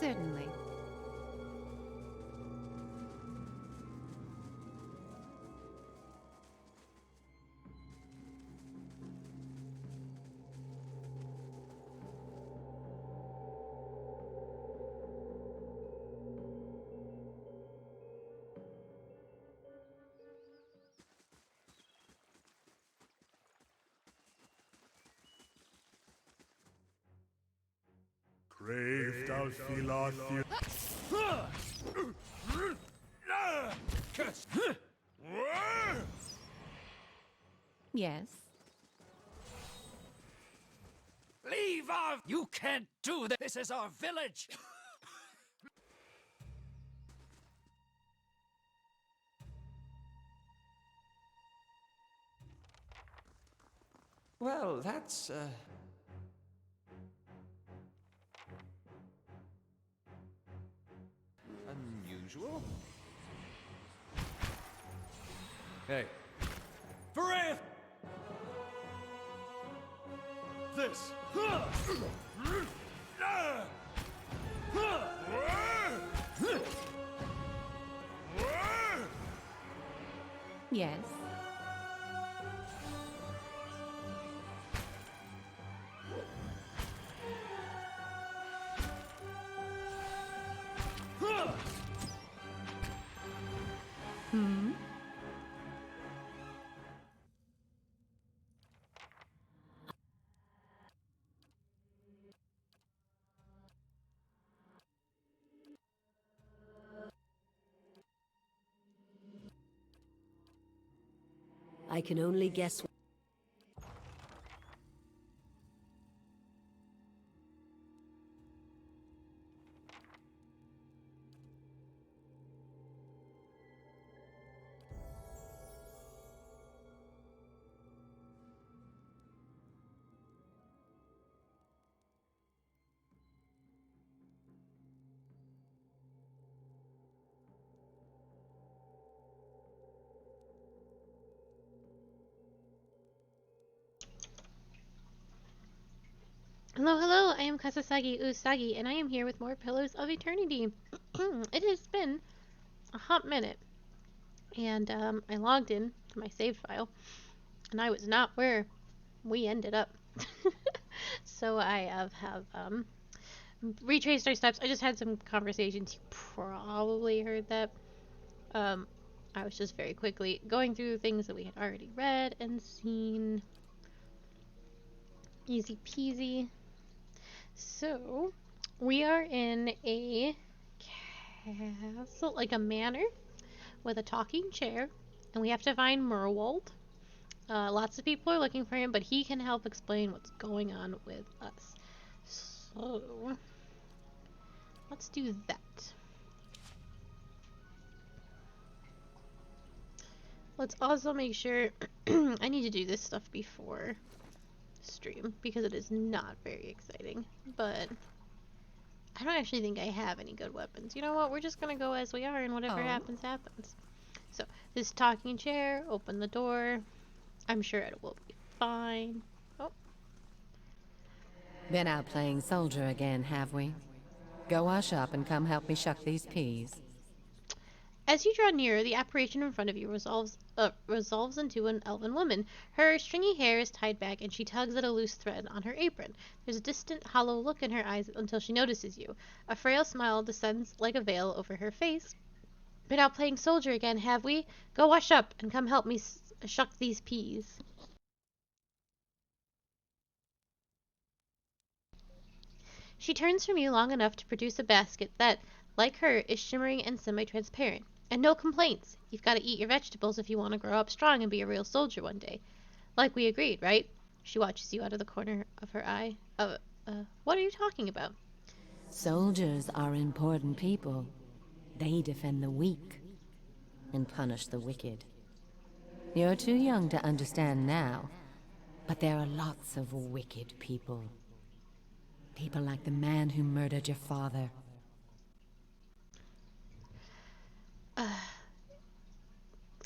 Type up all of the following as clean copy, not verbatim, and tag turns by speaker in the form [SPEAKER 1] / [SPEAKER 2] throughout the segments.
[SPEAKER 1] Certainly.
[SPEAKER 2] Crave thou Philotheus.
[SPEAKER 1] Yes.
[SPEAKER 3] Leave off! You can't do that! This is our village!
[SPEAKER 4] Well, that's, unusual. Hey. Varith! This!
[SPEAKER 1] Yes. Hmm?
[SPEAKER 5] I can only guess.
[SPEAKER 6] Hello, hello, I am Kasasagi Usagi, and I am here with more Pillars of Eternity. It has been a hot minute, and I logged in to my save file, and I was not where we ended up. So I have retraced our steps. I just had some conversations. You probably heard that. I was just very quickly going through things that we had already read and seen. Easy peasy. So, we are in a castle, like a manor, with a talking chair, and we have to find Merwold. Lots of people are looking for him, but he can help explain what's going on with us. So, let's do that. Let's also make sure I need to do this stuff before stream because it is not very exciting, but I don't actually think I have any good weapons. You know what? We're just gonna go as we are, and whatever happens, happens. So, this talking chair, open the door. I'm sure it will be fine. Oh.
[SPEAKER 1] Been out playing soldier again, have we? Go wash up and come help me shuck these peas.
[SPEAKER 6] As you draw nearer, the apparition in front of you resolves into an elven woman. Her stringy hair is tied back, and she tugs at a loose thread on her apron. There's a distant, hollow look in her eyes until she notices you. A frail smile descends like a veil over her face. Been out playing soldier again, have we? Go wash up and come help me shuck these peas. She turns from you long enough to produce a basket that, like her, is shimmering and semi-transparent. And no complaints. You've got to eat your vegetables if you want to grow up strong and be a real soldier one day. Like we agreed, right? She watches you out of the corner of her eye. What are you talking about?
[SPEAKER 1] Soldiers are important people. They defend the weak and punish the wicked. You're too young to understand now, but there are lots of wicked people. People like the man who murdered your father.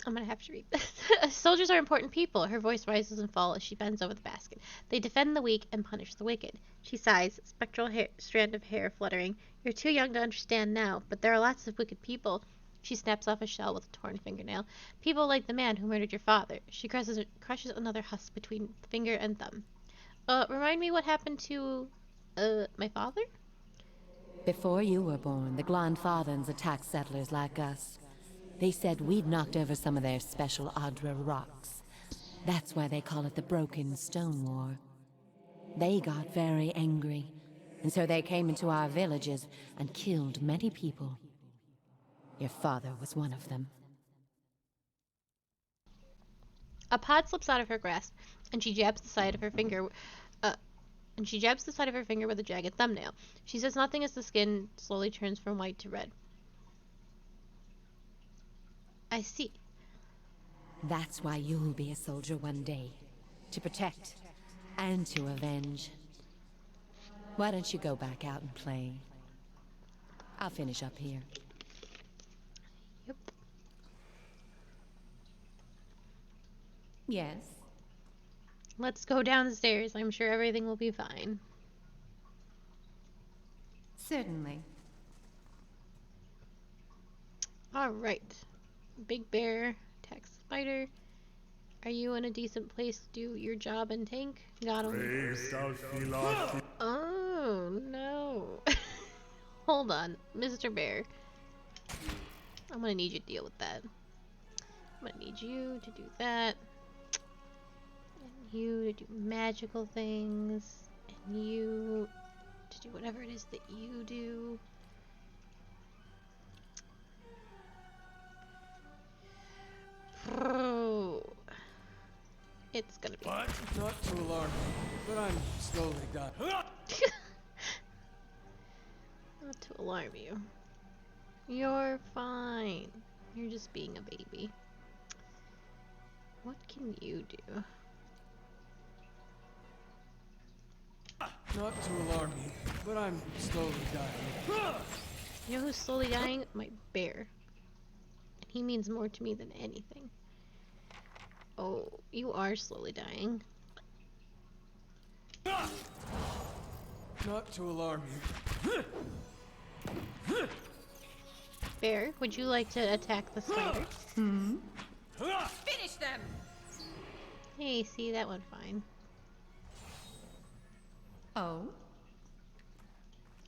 [SPEAKER 6] I'm gonna have to read this. Soldiers are important people. Her voice rises and falls as she bends over the basket. They defend the weak and punish the wicked. She sighs, spectral strand of hair fluttering. You're too young to understand now, but there are lots of wicked people. She snaps off a shell with a torn fingernail. People like the man who murdered your father. She crushes another husk between finger and thumb. Remind me what happened to, my father?
[SPEAKER 1] Before you were born, the Glandfathans attacked settlers like us. They said we'd knocked over some of their special Adra rocks. That's why they call it the Broken Stone War. They got very angry, and so they came into our villages and killed many people. Your father was one of them.
[SPEAKER 6] A pod slips out of her grasp, and she jabs the side of her finger. With a jagged thumbnail. She says nothing as the skin slowly turns from white to red. I see.
[SPEAKER 1] That's why you'll be a soldier one day. To protect and to avenge. Why don't you go back out and play? I'll finish up here.
[SPEAKER 6] Yep.
[SPEAKER 1] Yes.
[SPEAKER 6] Let's go downstairs. I'm sure everything will be fine.
[SPEAKER 1] Certainly.
[SPEAKER 6] Alright. Big Bear attacks Spider. Are you in a decent place to do your job and tank? God only knows. Oh, no. Hold on. Mr. Bear. I'm gonna need you to deal with that. I'm gonna need you to do that. And you to do magical things. And you to do whatever it is that you do. Oh, it's gonna be.
[SPEAKER 4] What? Not to alarm me, but I'm slowly dying.
[SPEAKER 6] Not to alarm you. You're fine. You're just being a baby. What can you do?
[SPEAKER 4] Not to alarm me, but I'm slowly dying.
[SPEAKER 6] You know who's slowly dying? My bear. And he means more to me than anything. Oh, you are slowly dying.
[SPEAKER 4] Not to alarm you.
[SPEAKER 6] Bear, would you like to attack the spider?
[SPEAKER 7] Finish them!
[SPEAKER 6] Hey, see, that went fine.
[SPEAKER 1] Oh?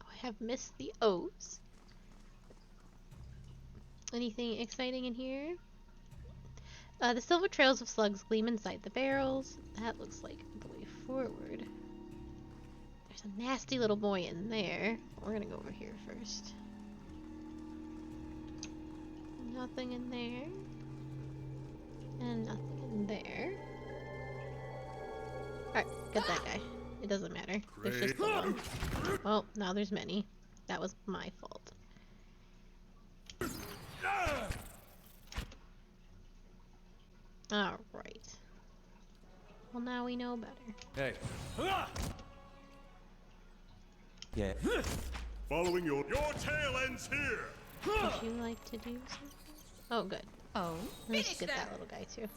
[SPEAKER 6] Oh, I have missed the O's. Anything exciting in here? The silver trails of slugs gleam inside the barrels. That looks like the way forward. There's a nasty little boy in there. We're gonna go over here first. Nothing in there. And nothing in there. Alright, get that guy. It doesn't matter. There's just the one. Well, now there's many. That was my fault. Alright. Well, now we know better.
[SPEAKER 4] Hey.
[SPEAKER 8] Yeah.
[SPEAKER 2] Following your tail ends here.
[SPEAKER 6] Would you like to do something? Oh, good.
[SPEAKER 1] Oh?
[SPEAKER 6] Let's get that little guy too.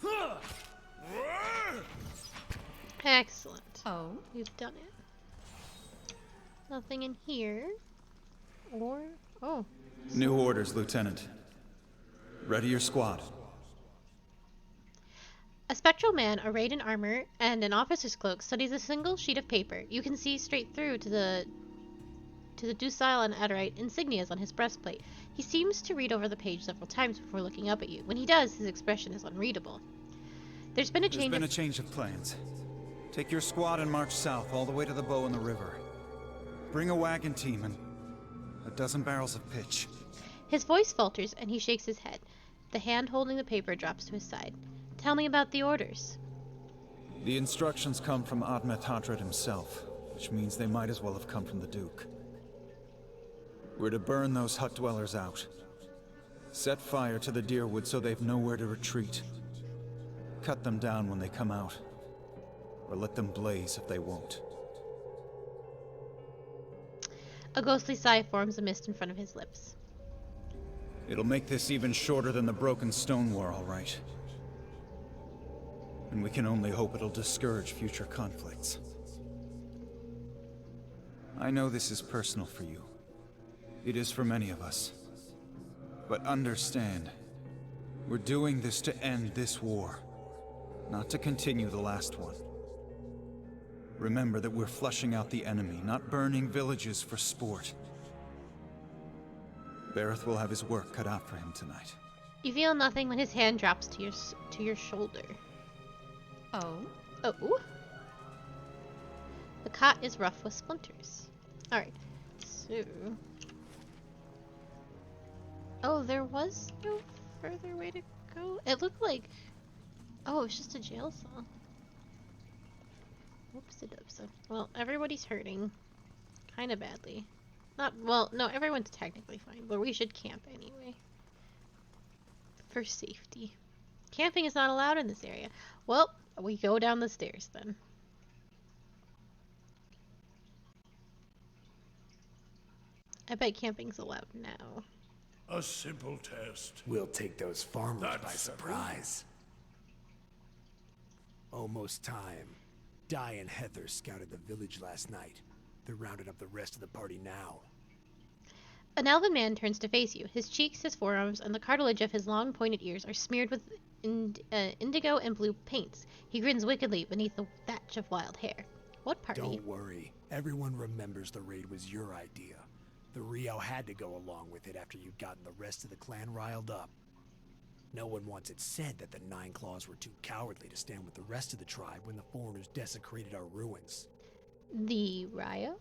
[SPEAKER 6] Excellent.
[SPEAKER 1] Oh?
[SPEAKER 6] We've done it. Nothing in here. Or... oh.
[SPEAKER 8] New orders, Lieutenant. Ready your squad.
[SPEAKER 6] A spectral man arrayed in armor and an officer's cloak studies a single sheet of paper. You can see straight through to the Ducile and Adderite insignias on his breastplate. He seems to read over the page several times before looking up at you. When he does, his expression is unreadable. There's been a change
[SPEAKER 8] of plans. Take your squad and march south all the way to the bow in the river. Bring a wagon team and a dozen barrels of pitch.
[SPEAKER 6] His voice falters and he shakes his head. The hand holding the paper drops to his side. Tell me about the orders.
[SPEAKER 8] The instructions come from Admeth Hadred himself, which means they might as well have come from the Duke. We're to burn those hut dwellers out. Set fire to the deerwood so they've nowhere to retreat. Cut them down when they come out. Or let them blaze if they won't.
[SPEAKER 6] A ghostly sigh forms a mist in front of his lips.
[SPEAKER 8] It'll make this even shorter than the broken stone war, all right. And we can only hope it'll discourage future conflicts. I know this is personal for you. It is for many of us. But understand, we're doing this to end this war, not to continue the last one. Remember that we're flushing out the enemy, not burning villages for sport. Bareth will have his work cut out for him tonight.
[SPEAKER 6] You feel nothing when his hand drops to your shoulder.
[SPEAKER 1] Oh?
[SPEAKER 6] Oh. The cot is rough with splinters. Alright, so... Oh, there was no further way to go? It looked like... Oh, it's just a jail cell. Whoopsie-doopsie. Well, everybody's hurting. Kinda badly. Not... Well, no, everyone's technically fine, but we should camp anyway. For safety. Camping is not allowed in this area. Well, we go down the stairs then. I bet camping's allowed now.
[SPEAKER 2] A simple test.
[SPEAKER 7] We'll take those farmers
[SPEAKER 2] That's
[SPEAKER 7] by surprise. Almost time. Di and Heather scouted the village last night. They're rounding up the rest of the party now.
[SPEAKER 6] An elven man turns to face you. His cheeks, his forearms, and the cartilage of his long pointed ears are smeared with indigo and blue paints. He grins wickedly beneath the thatch of wild hair. What party?
[SPEAKER 7] Don't worry. Everyone remembers the raid was your idea. The Rio had to go along with it after you'd gotten the rest of the clan riled up. No one wants it said that the Nine Claws were too cowardly to stand with the rest of the tribe when the foreigners desecrated our ruins.
[SPEAKER 6] The Rio?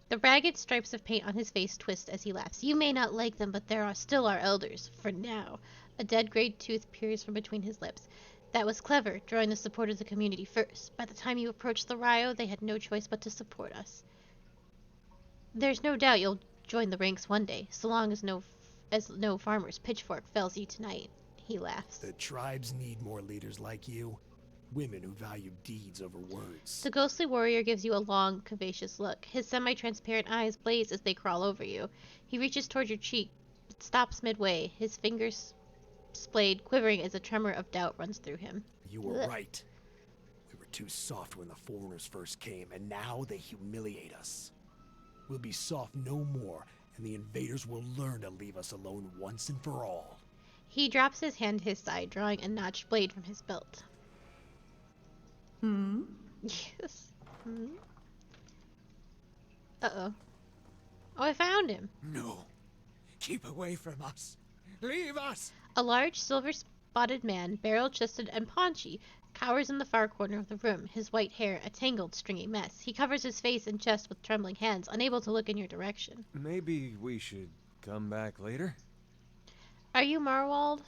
[SPEAKER 6] The ragged stripes of paint on his face twist as he laughs. You may not like them, but they are still our elders, for now. A dead gray tooth peers from between his lips. That was clever, drawing the support of the community first. By the time you approached the Rio, they had no choice but to support us. There's no doubt you'll join the ranks one day, so long as no farmer's pitchfork fells you tonight. He laughs.
[SPEAKER 7] The tribes need more leaders like you. Women who value deeds over words.
[SPEAKER 6] The ghostly warrior gives you a long, curvaceous look. His semi-transparent eyes blaze as they crawl over you. He reaches toward your cheek, but stops midway, his fingers splayed, quivering as a tremor of doubt runs through him.
[SPEAKER 7] You were right. We were too soft when the foreigners first came, and now they humiliate us. We'll be soft no more, and the invaders will learn to leave us alone once and for all.
[SPEAKER 6] He drops his hand to his side, drawing a notched blade from his belt.
[SPEAKER 1] Hmm?
[SPEAKER 6] Yes. Hmm? Uh-oh. Oh, I found him.
[SPEAKER 3] No. Keep away from us. Leave us!
[SPEAKER 6] A large, silver-spotted man, barrel-chested and paunchy, cowers in the far corner of the room, his white hair a tangled, stringy mess. He covers his face and chest with trembling hands, unable to look in your direction.
[SPEAKER 4] Maybe we should come back later?
[SPEAKER 6] Are you Marwald?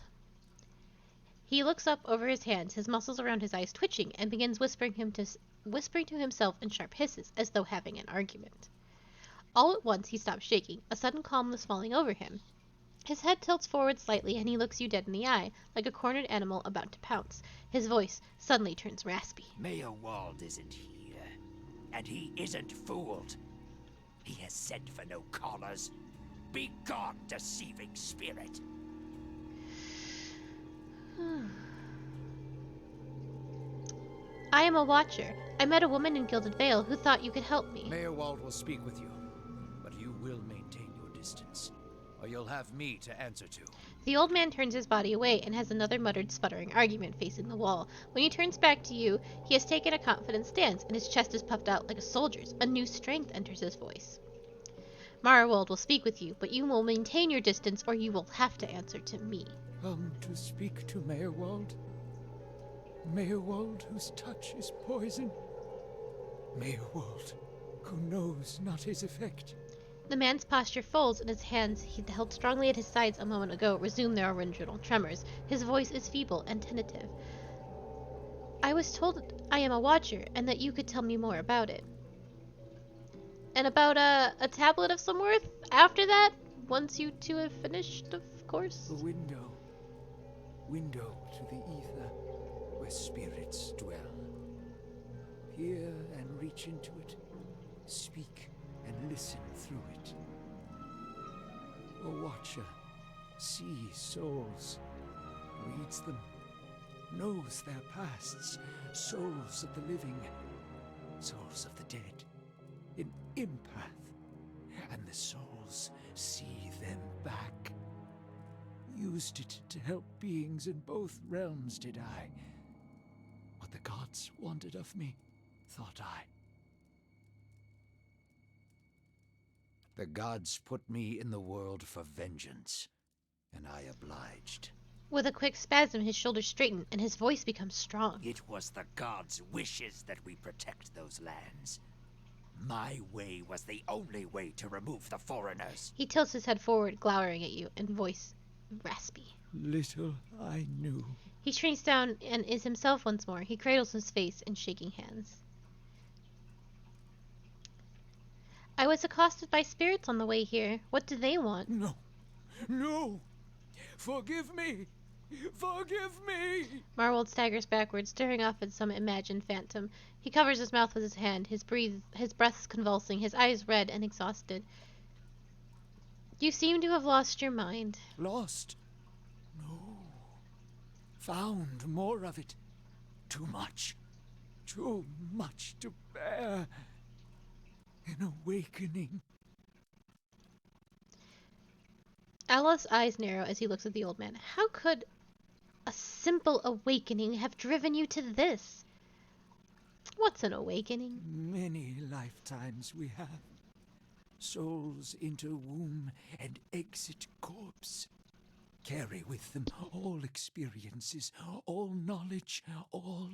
[SPEAKER 6] He looks up over his hands, his muscles around his eyes twitching, and begins whispering to himself in sharp hisses, as though having an argument. All at once he stops shaking, a sudden calmness falling over him. His head tilts forward slightly, and he looks you dead in the eye, like a cornered animal about to pounce. His voice suddenly turns raspy.
[SPEAKER 3] Mayor Wald isn't here, and he isn't fooled. He has sent for no callers. Be gone, deceiving spirit.
[SPEAKER 6] I am a watcher. I met a woman in Gilded Vale who thought you could help me.
[SPEAKER 3] Mayor Wald will speak with you, but you will maintain your distance, or you'll have me to answer to.
[SPEAKER 6] The old man turns his body away and has another muttered, sputtering argument facing the wall. When he turns back to you, he has taken a confident stance, and his chest is puffed out like a soldier's. A new strength enters his voice. Marwold will speak with you, but you will maintain your distance, or you will have to answer to me.
[SPEAKER 9] To speak to Mayor Wald. Mayor Wald, whose touch is poison. Mayor Wald, who knows not his effect.
[SPEAKER 6] The man's posture folds, and his hands, he held strongly at his sides a moment ago, resume their original tremors. His voice is feeble and tentative. I was told I am a watcher, and that you could tell me more about it. And about a tablet of some worth after that, once you two have finished, of course.
[SPEAKER 9] A window to the ether, where spirits dwell. Hear and reach into it, speak and listen through it. Watcher sees souls, reads them, knows their pasts, souls of the living, souls of the dead, an empath, and the souls see them back. Used it to help beings in both realms, did I? What the gods wanted of me, thought I. The gods put me in the world for vengeance, and I obliged.
[SPEAKER 6] With a quick spasm, his shoulders straighten and his voice becomes strong.
[SPEAKER 3] It was the gods' wishes that we protect those lands. My way was the only way to remove the foreigners.
[SPEAKER 6] He tilts his head forward, glowering at you, and voice raspy.
[SPEAKER 9] Little I knew.
[SPEAKER 6] He shrinks down and is himself once more. He cradles his face in shaking hands. I was accosted by spirits on the way here. What do they want?
[SPEAKER 9] No. No! Forgive me! Forgive me!
[SPEAKER 6] Marwold staggers backwards, staring off at some imagined phantom. He covers his mouth with his hand, his breath convulsing, his eyes red and exhausted. You seem to have lost your mind.
[SPEAKER 9] Lost? No. Found more of it. Too much. Too much to bear. An awakening.
[SPEAKER 6] Allah's eyes narrow as he looks at the old man. How could a simple awakening have driven you to this? What's an awakening?
[SPEAKER 9] Many lifetimes we have. Souls enter womb and exit corpse. Carry with them all experiences, all knowledge, all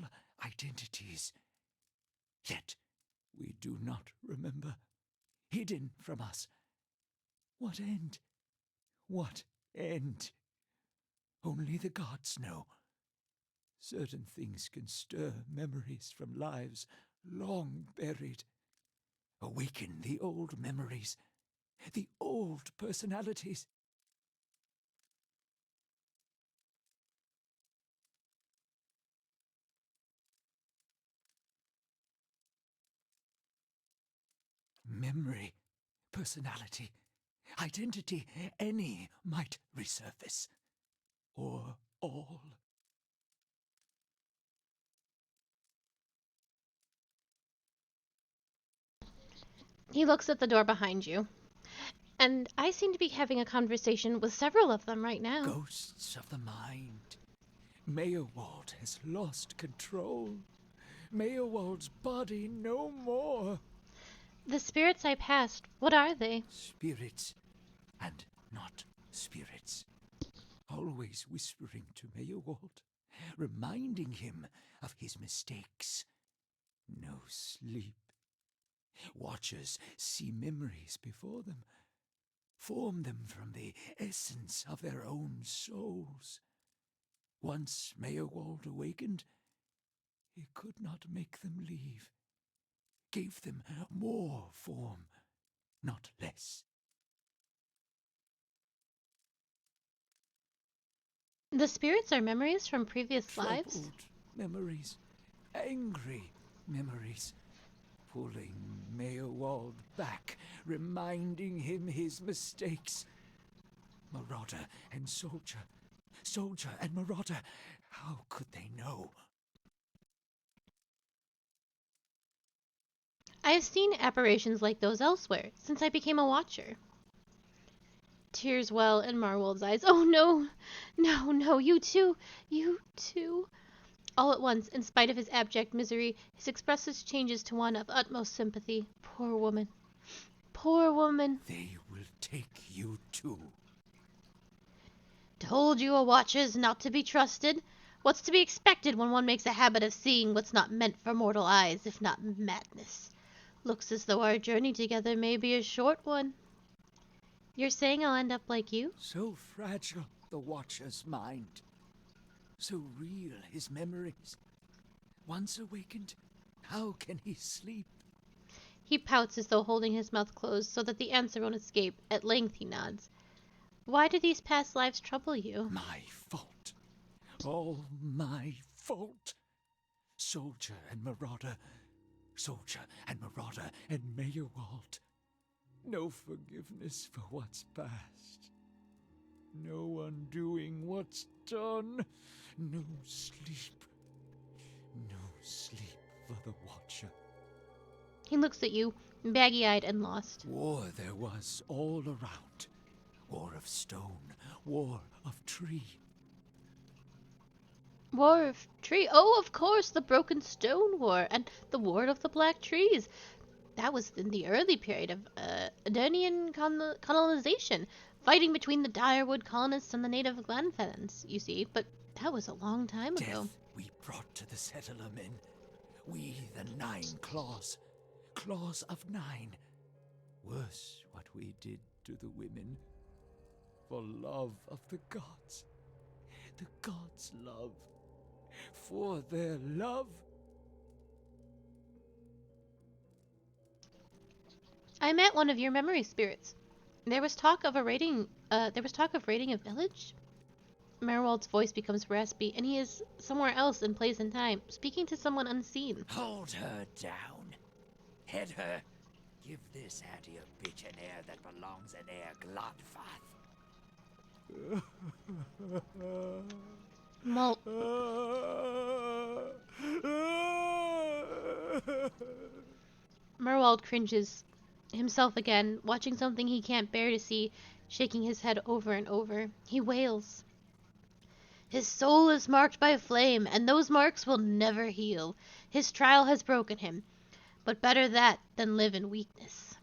[SPEAKER 9] identities. Yet we do not remember. Hidden from us. What end? What end? Only the gods know. Certain things can stir memories from lives long buried. Awaken the old memories, the old personalities. Memory, personality, identity, any might resurface. Or all.
[SPEAKER 6] He looks at the door behind you. And I seem to be having a conversation with several of them right now.
[SPEAKER 9] Ghosts of the mind. Meyerwald has lost control. Meyerwald's body no more.
[SPEAKER 6] The spirits I passed, what are they?
[SPEAKER 9] Spirits and not spirits. Always whispering to Meyerwald, reminding him of his mistakes. No sleep. Watchers see memories before them, form them from the essence of their own souls. Once Meyerwald awakened, he could not make them leave. Gave them more form, not less.
[SPEAKER 6] The spirits are memories from previous lives?
[SPEAKER 9] Troubled memories, angry memories, pulling Meyerwald back, reminding him his mistakes. Marauder and soldier, soldier and marauder, how could they know?
[SPEAKER 6] I have seen apparitions like those elsewhere, since I became a watcher. Tears well in Marwold's eyes. Oh no, no, no, you too, you too. All at once, in spite of his abject misery, his expression changes to one of utmost sympathy. Poor woman. Poor woman.
[SPEAKER 9] They will take you too.
[SPEAKER 6] Told you a watcher's not to be trusted. What's to be expected when one makes a habit of seeing what's not meant for mortal eyes, if not madness? Looks as though our journey together may be a short one. You're saying I'll end up like you?
[SPEAKER 9] So fragile, the watcher's mind. So real, his memories. Once awakened, how can he sleep?
[SPEAKER 6] He pouts as though holding his mouth closed so that the answer won't escape. At length he nods. Why do these past lives trouble you?
[SPEAKER 9] My fault. All my fault. Soldier and marauder. Soldier and marauder and Meyerwald. No forgiveness for what's past. what's done. No sleep. No sleep for the Watcher.
[SPEAKER 6] He looks at you, baggy-eyed and lost.
[SPEAKER 9] War there was all around. War of stone, war of tree.
[SPEAKER 6] War of Tree. Oh, of course, the Broken Stone War and the War of the Black Trees. That was in the early period of Adernian colonization, fighting between the Direwood colonists and the native Glenfens, you see. But that was a long time ago.
[SPEAKER 9] Death we brought to the settler men. We, the 9 claws. Claws of 9. Worse what we did to the women. For love of the gods. The gods' love. For their love.
[SPEAKER 6] I met one of your memory spirits. There was talk of raiding a village. Merwald's voice becomes raspy, and he is somewhere else in place and time, speaking to someone unseen.
[SPEAKER 3] Hold her down. Head her. Give this Hattie a bitch an heir that belongs in Air Glodfath.
[SPEAKER 6] Mal- Merwald cringes himself again, watching something he can't bear to see, shaking his head over and over. He wails. His soul is marked by flame, and those marks will never heal. His trial has broken him, but better that than live in weakness.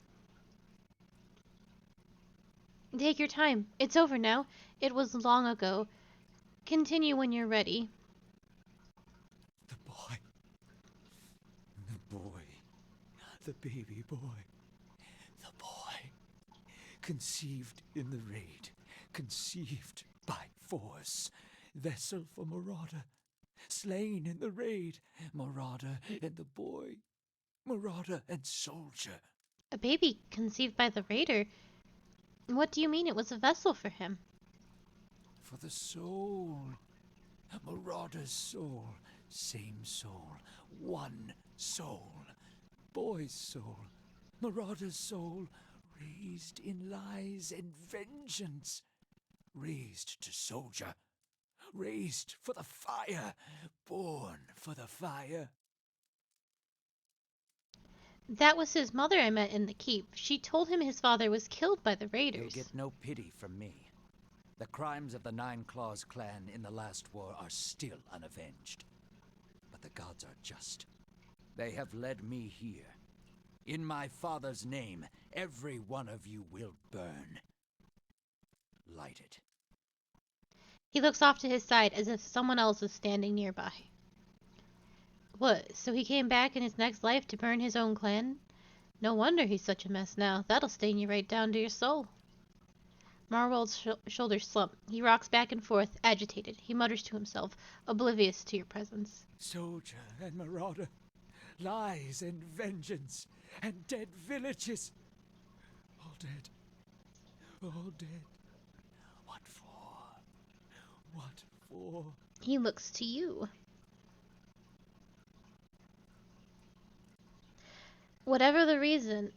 [SPEAKER 6] Take your time. It's over now. It was long ago. Continue when you're ready.
[SPEAKER 9] The boy. The boy. The baby boy. The boy. Conceived in the raid. Conceived by force. Vessel for Marauder. Slain in the raid. Marauder and the boy. Marauder and soldier.
[SPEAKER 6] A baby conceived by the raider? What do you mean it was a vessel for him?
[SPEAKER 9] For the soul. Marauder's soul. Same soul. One soul. Boy's soul. Marauder's soul. Raised in lies and vengeance. Raised to soldier. Raised for the fire. Born for the fire.
[SPEAKER 6] That was his mother I met in the keep. She told him his father was killed by the raiders.
[SPEAKER 3] You'll get no pity from me. The crimes of the Nine Claws clan in the last war are still unavenged. But the gods are just. They have led me here. In my father's name, every one of you will burn. Light it.
[SPEAKER 6] He looks off to his side as if someone else is standing nearby. What, so he came back in his next life to burn his own clan? No wonder he's such a mess now. That'll stain you right down to your soul. Marwold's shoulders slump. He rocks back and forth, agitated. He mutters to himself, oblivious to your presence.
[SPEAKER 9] Soldier and marauder. Lies and vengeance. And dead villages. All dead. All dead. What for? What for?
[SPEAKER 6] He looks to you. Whatever the reason,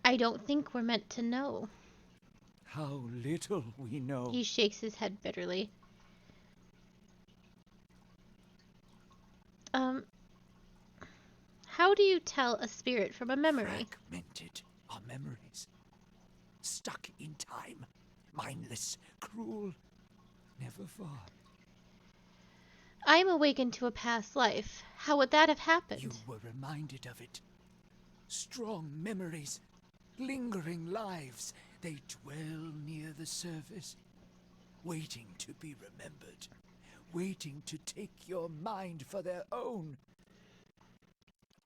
[SPEAKER 6] I don't think we're meant to know.
[SPEAKER 9] How little we know.
[SPEAKER 6] He shakes his head bitterly. How do you tell a spirit from a memory?
[SPEAKER 9] Fragmented are memories. Stuck in time. Mindless, cruel, never far.
[SPEAKER 6] I'm awakened to a past life. How would that have happened?
[SPEAKER 9] You were reminded of it. Strong memories, lingering lives. They dwell near the surface, waiting to be remembered, waiting to take your mind for their own.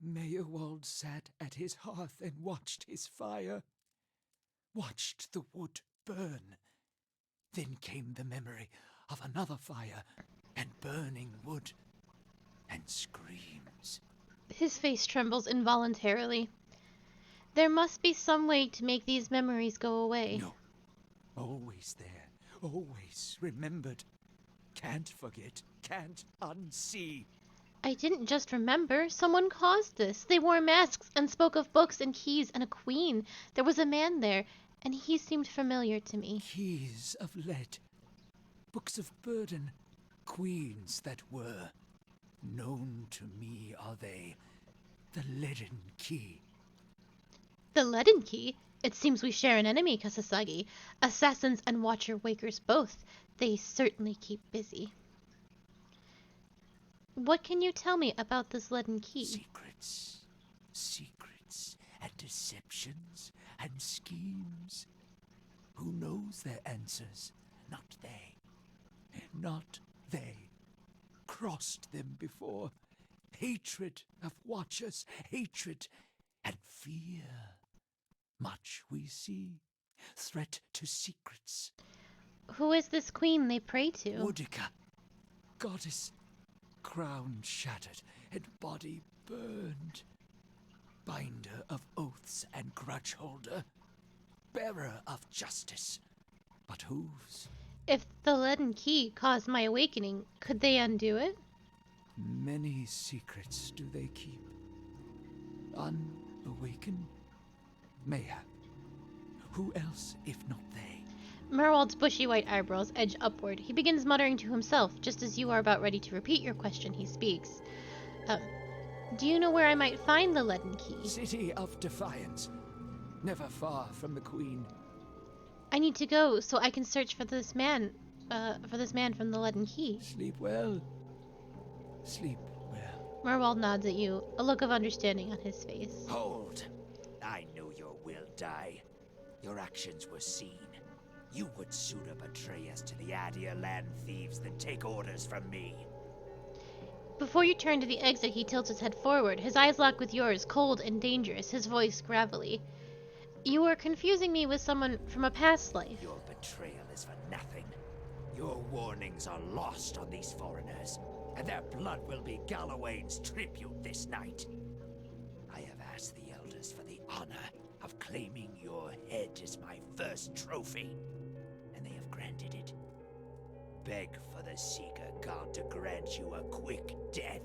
[SPEAKER 9] Meyerwald sat at his hearth and watched his fire, watched the wood burn. Then came the memory of another fire and burning wood and screams.
[SPEAKER 6] His face trembles involuntarily. There must be some way to make these memories go away.
[SPEAKER 9] No. Always there. Always remembered. Can't forget. Can't unsee.
[SPEAKER 6] I didn't just remember. Someone caused this. They wore masks and spoke of books and keys and a queen. There was a man there, and he seemed familiar to me.
[SPEAKER 9] Keys of lead. books of burden, queens that were. Known to me are they, the leaden key.
[SPEAKER 6] The leaden key? It seems we share an enemy, Kasasagi. Assassins and Watcher Wakers both. They certainly keep busy. What can you tell me about this leaden key?
[SPEAKER 9] Secrets, secrets, and deceptions, and schemes. Who knows their answers? Not they. Not they. Crossed them before. Hatred of Watchers, hatred and fear. Much we see. Threat to secrets.
[SPEAKER 6] Who is this queen they pray to?
[SPEAKER 9] Woodica, goddess, crown shattered and body burned. Binder of oaths and grudge holder. Bearer of justice. But whose?
[SPEAKER 6] If the leaden key caused my awakening, could they undo it?
[SPEAKER 9] Many secrets do they keep. Unawakened? Mayhap. Who else if not they?
[SPEAKER 6] Merwald's bushy white eyebrows edge upward. He begins muttering to himself. Just as you are about ready to repeat your question, he speaks. Do you know where I might find the leaden key?
[SPEAKER 9] City of Defiance. Never far from the Queen.
[SPEAKER 6] I need to go so I can search for this man from the leaden key.
[SPEAKER 9] Sleep well. Sleep well.
[SPEAKER 6] Merwald nods at you, a look of understanding on his face.
[SPEAKER 3] Hold! I know your will die. Your actions were seen. You would sooner betray us to the Adir land thieves than take orders from me.
[SPEAKER 6] Before you turn to the exit, he tilts his head forward, his eyes lock with yours, cold and dangerous, his voice gravelly. You are confusing me with someone from a past life.
[SPEAKER 3] Your betrayal is for nothing. Your warnings are lost on these foreigners, and their blood will be Gallowayne's tribute this night. I have asked the elders for the honor of claiming your head as my first trophy, and they have granted it. Beg for the Seeker God to grant you a quick death.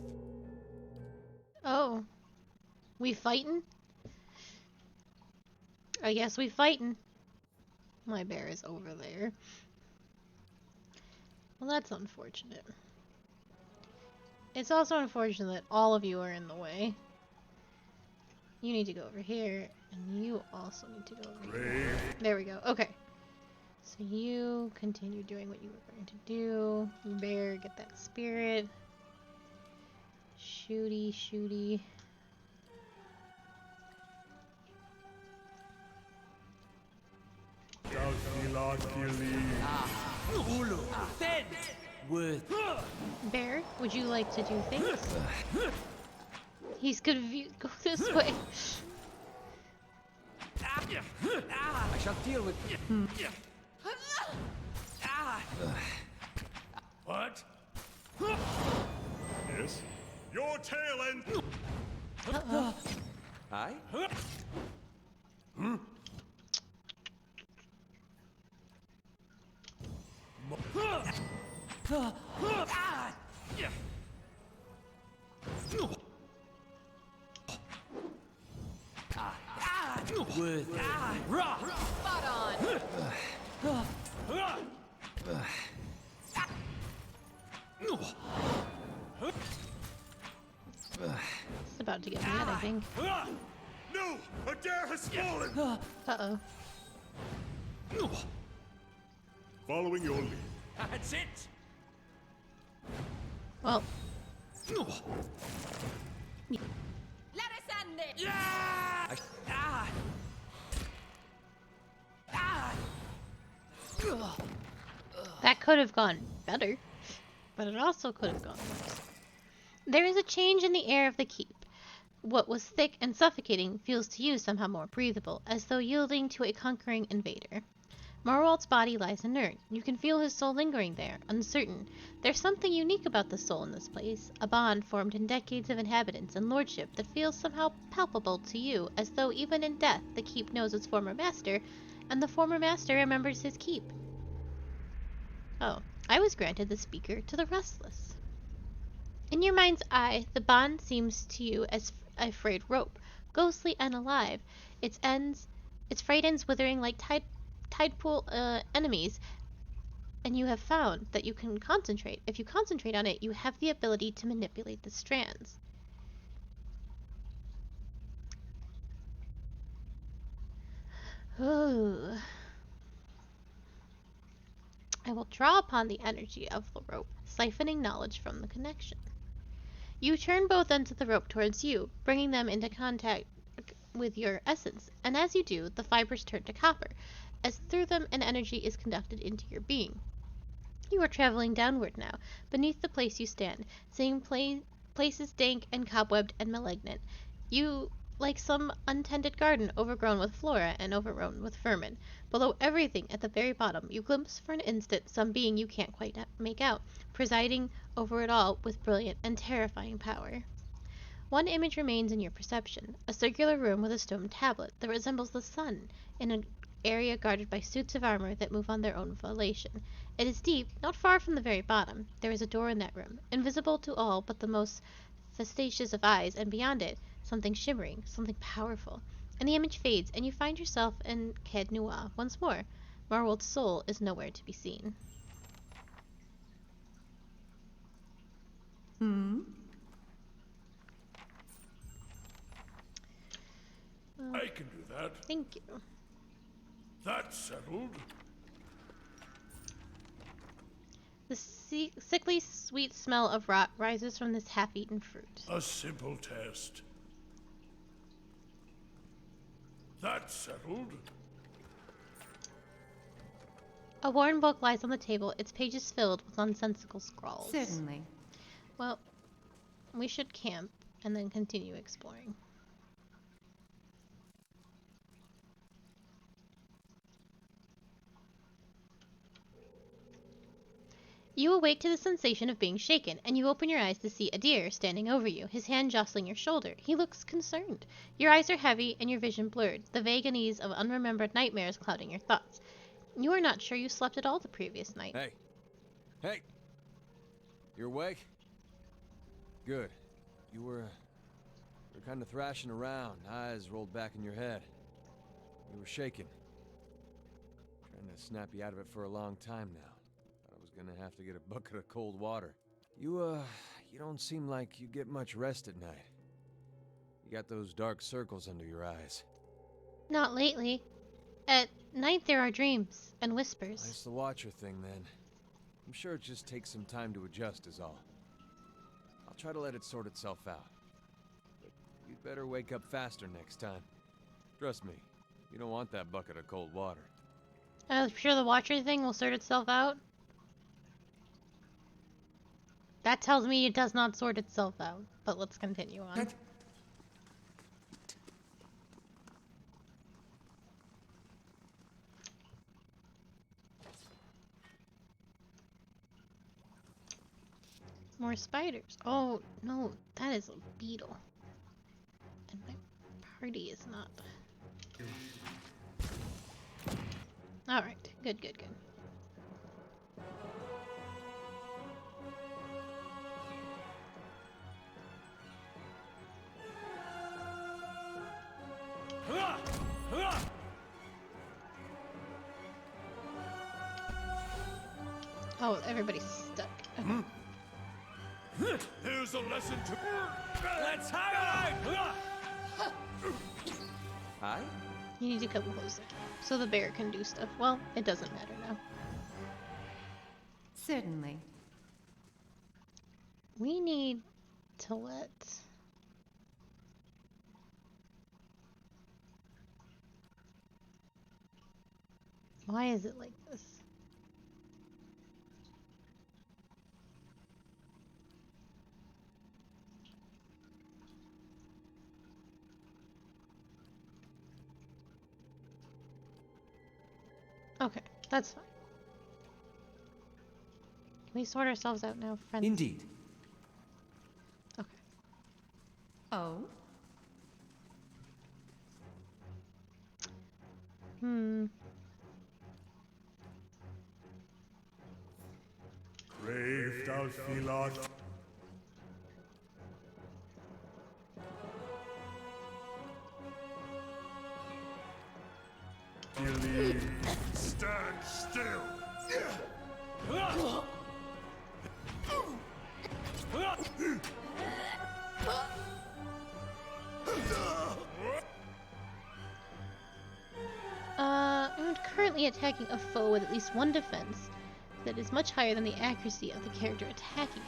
[SPEAKER 6] Oh. We fightin'? I guess we fightin'. My bear is over there. Well, that's unfortunate. It's also unfortunate that all of you are in the way. You need to go over here, and you also need to go over here. There we go. Okay. So you continue doing what you were going to do. Bear, get that spirit. Shooty, shooty. Bear, would you like to do things? He's gonna go this way.
[SPEAKER 9] I shall deal with
[SPEAKER 2] What? Yes? Your tail end!
[SPEAKER 9] I?
[SPEAKER 6] It's about to get mad, I think.
[SPEAKER 2] No! A dare has fallen!
[SPEAKER 6] Uh-oh.
[SPEAKER 2] Following your lead.
[SPEAKER 3] That's it!
[SPEAKER 6] Well, that could have gone better, but it also could have gone worse. There is a change in the air of the keep. What was thick and suffocating feels to you somehow more breathable, as though yielding to a conquering invader. Morwald's body lies inert. You can feel his soul lingering there, uncertain. There's something unique about the soul in this place, a bond formed in decades of inhabitants and lordship that feels somehow palpable to you, as though even in death the keep knows its former master, and the former master remembers his keep. Oh, I was granted the speaker to the restless. In your mind's eye, the bond seems to you as a frayed rope, ghostly and alive, its frayed ends withering like tide pool enemies, and you have found that you can concentrate. If you concentrate on it, you have the ability to manipulate the strands. Ooh. I will draw upon the energy of the rope, siphoning knowledge from the connection. You turn both ends of the rope towards you, bringing them into contact with your essence, and as you do, the fibers turn to copper, as through them an energy is conducted into your being. You are traveling downward now, beneath the place you stand, seeing places dank and cobwebbed and malignant. You like some untended garden overgrown with flora and overrun with vermin. Below everything, at the very bottom, you glimpse for an instant some being you can't quite make out, presiding over it all with brilliant and terrifying power. One image remains in your perception, a circular room with a stone tablet that resembles the sun in an area guarded by suits of armor that move on their own volition. It is deep, not far from the very bottom. There is a door in that room, invisible to all but the most fastidious of eyes, and beyond it, something shimmering, something powerful. And the image fades, and you find yourself in Caed Nua once more. Marwold's soul is nowhere to be seen.
[SPEAKER 2] I can do that.
[SPEAKER 6] Thank you.
[SPEAKER 2] That's settled.
[SPEAKER 6] The sickly sweet smell of rot rises from this half-eaten fruit.
[SPEAKER 2] A simple test. That's settled.
[SPEAKER 6] A worn book lies on the table, its pages filled with nonsensical scrawls.
[SPEAKER 1] Certainly.
[SPEAKER 6] Well, we should camp and then continue exploring. You awake to the sensation of being shaken, and you open your eyes to see Adir standing over you, his hand jostling your shoulder. He looks concerned. Your eyes are heavy and your vision blurred, the vague unease of unremembered nightmares clouding your thoughts. You are not sure you slept at all the previous night.
[SPEAKER 4] Hey! Hey! You're awake? Good. You were kind of thrashing around, eyes rolled back in your head. You were shaking. Trying to snap you out of it for a long time now. Thought I was gonna have to get a bucket of cold water. You don't seem like you get much rest at night. You got those dark circles under your eyes.
[SPEAKER 6] Not lately. At night there are dreams and whispers.
[SPEAKER 4] It's the Watcher thing, then. I'm sure it just takes some time to adjust is all. I'll try to let it sort itself out. But you'd better wake up faster next time. Trust me, you don't want that bucket of cold water.
[SPEAKER 6] I'm sure the Watcher thing will sort itself out. That tells me it does not sort itself out. But let's continue on. More spiders. Oh, no, that is a beetle. And my party is not. Alright, good, good, good. Oh, everybody's stuck. Okay.
[SPEAKER 2] Here's a lesson to...
[SPEAKER 4] Let's hide! Hi?
[SPEAKER 6] You need to come closer so the bear can do stuff. Well, it doesn't matter now.
[SPEAKER 1] Certainly.
[SPEAKER 6] We need to let... Why is it like this? Okay, that's fine. Can we sort ourselves out now, friends?
[SPEAKER 9] Indeed.
[SPEAKER 6] Okay.
[SPEAKER 1] Oh?
[SPEAKER 2] Brave thou Philat. Stand still.
[SPEAKER 6] attacking a foe with at least one defense that is much higher than the accuracy of the character attacking it.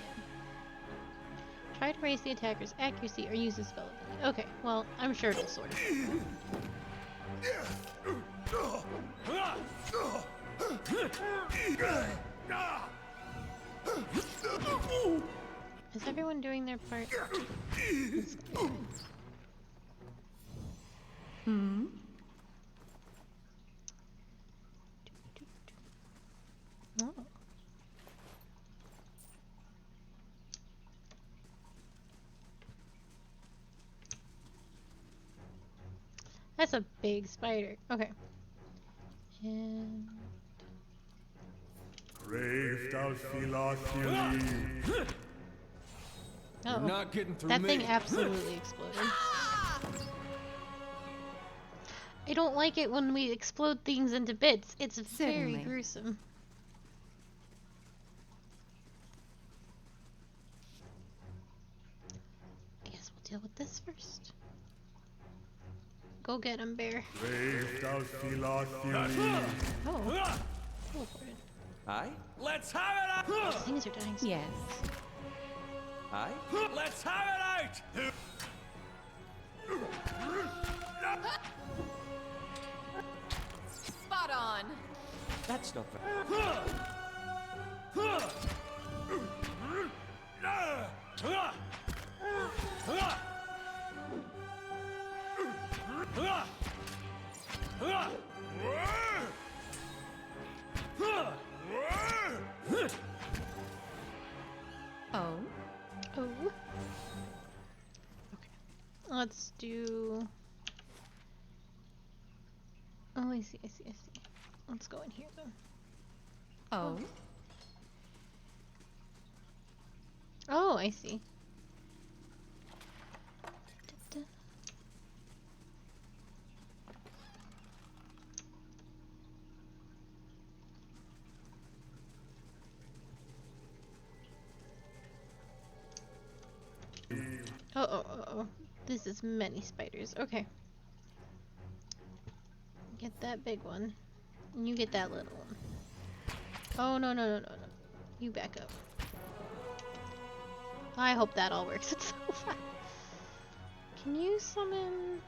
[SPEAKER 6] Try to raise the attacker's accuracy or use the spell ability. Okay, well, I'm sure it'll sort it. Is everyone doing their part?
[SPEAKER 1] Hmm?
[SPEAKER 6] Oh. That's a big spider. Okay. And
[SPEAKER 2] Brave Dalfilathi.
[SPEAKER 6] oh,
[SPEAKER 4] Not getting through
[SPEAKER 6] that
[SPEAKER 4] me.
[SPEAKER 6] thing absolutely exploded. I don't like it when we explode things into bits. It's very
[SPEAKER 1] Certainly.
[SPEAKER 6] gruesome. I guess we'll deal with this first. Go get him, bear.
[SPEAKER 2] Brave Dalfilathi.
[SPEAKER 6] Oh, teleported.
[SPEAKER 4] Aye? Let's have it out!
[SPEAKER 6] Things are dying.
[SPEAKER 1] Yes.
[SPEAKER 4] Aye?
[SPEAKER 2] Let's have it out!
[SPEAKER 10] Spot on.
[SPEAKER 4] That's not fair.
[SPEAKER 1] Oh?
[SPEAKER 6] Oh. Okay. Let's do... Oh, I see. Let's go in here, then.
[SPEAKER 1] Oh?
[SPEAKER 6] Oh, I see. Da-da. Oh. This is many spiders. Okay. Get that big one. And you get that little one. Oh, no. You back up. I hope that all works itself out. Can you summon...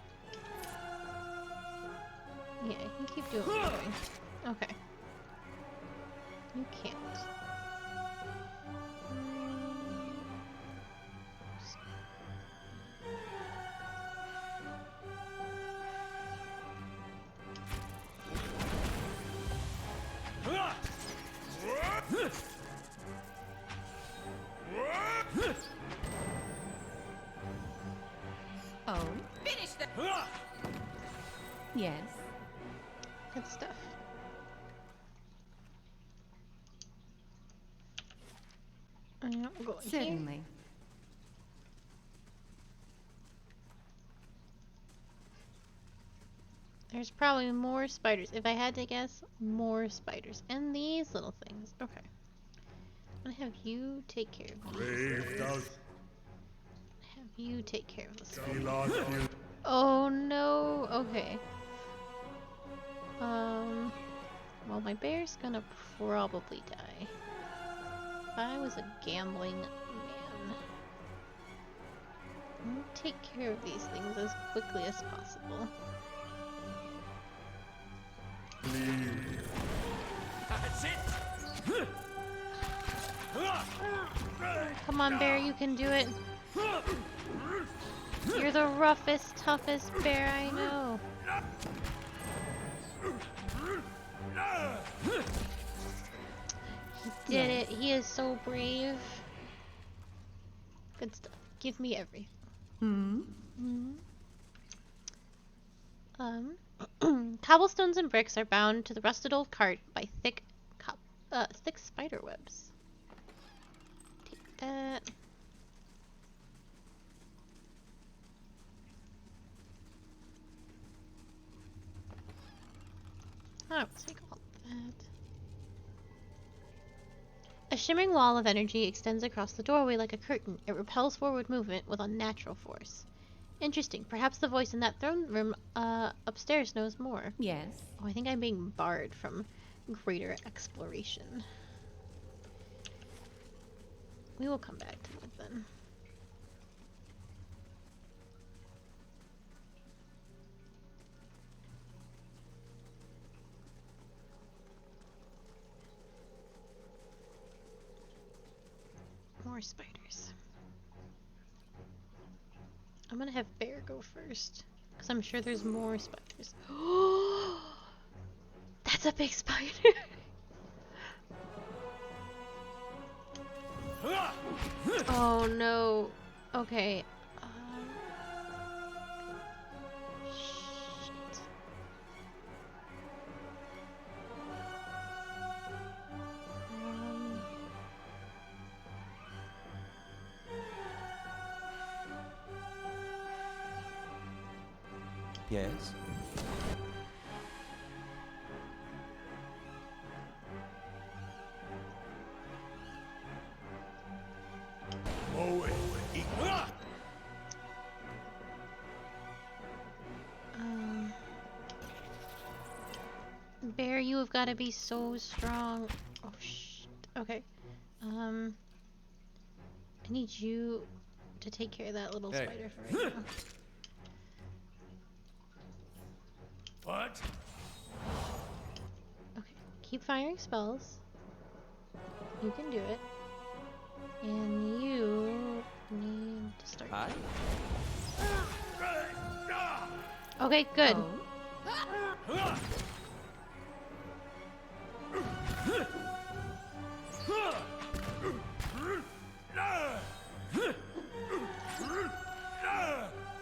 [SPEAKER 6] Yeah, you can keep doing what you're doing. Okay. You can't.
[SPEAKER 1] Oh?
[SPEAKER 10] Finish that.
[SPEAKER 1] Yes.
[SPEAKER 6] Good stuff. I'm going here.
[SPEAKER 1] Certainly.
[SPEAKER 6] There's probably more spiders. If I had to guess, more spiders. And these little things. Okay. I'm gonna have you take care of these.
[SPEAKER 2] Brave
[SPEAKER 6] Have you take care of this one.
[SPEAKER 2] Dalfilathi.
[SPEAKER 6] Oh no. Okay. Well, my bear's gonna probably die. If I was a gambling man, I'll take care of these things as quickly as possible.
[SPEAKER 2] That's it.
[SPEAKER 6] Come on, bear, you can do it. You're the roughest, toughest bear I know. He did it. He is so brave. Good stuff. Give me everything. Cobblestones and bricks are bound to the rusted old cart by thick spider webs. Take that. I'll take all that. A shimmering wall of energy extends across the doorway like a curtain. It repels forward movement with unnatural force. Interesting. Perhaps the voice in that throne room upstairs knows more.
[SPEAKER 1] Yes.
[SPEAKER 6] Oh, I think I'm being barred from greater exploration. We will come back to it then. More spiders. I'm gonna have Bear go first, because I'm sure there's more spiders. That's a big spider! Oh no. Okay. Shit.
[SPEAKER 4] Yes?
[SPEAKER 2] Oh,
[SPEAKER 6] Bear, you have got to be so strong. Oh shit. Okay. I need you to take care of that little
[SPEAKER 4] Hey.
[SPEAKER 6] spider for right now.
[SPEAKER 2] What?
[SPEAKER 6] Okay. Keep firing spells. You can do it. And you need to start.
[SPEAKER 4] Hi?
[SPEAKER 6] Okay, good.
[SPEAKER 1] Oh.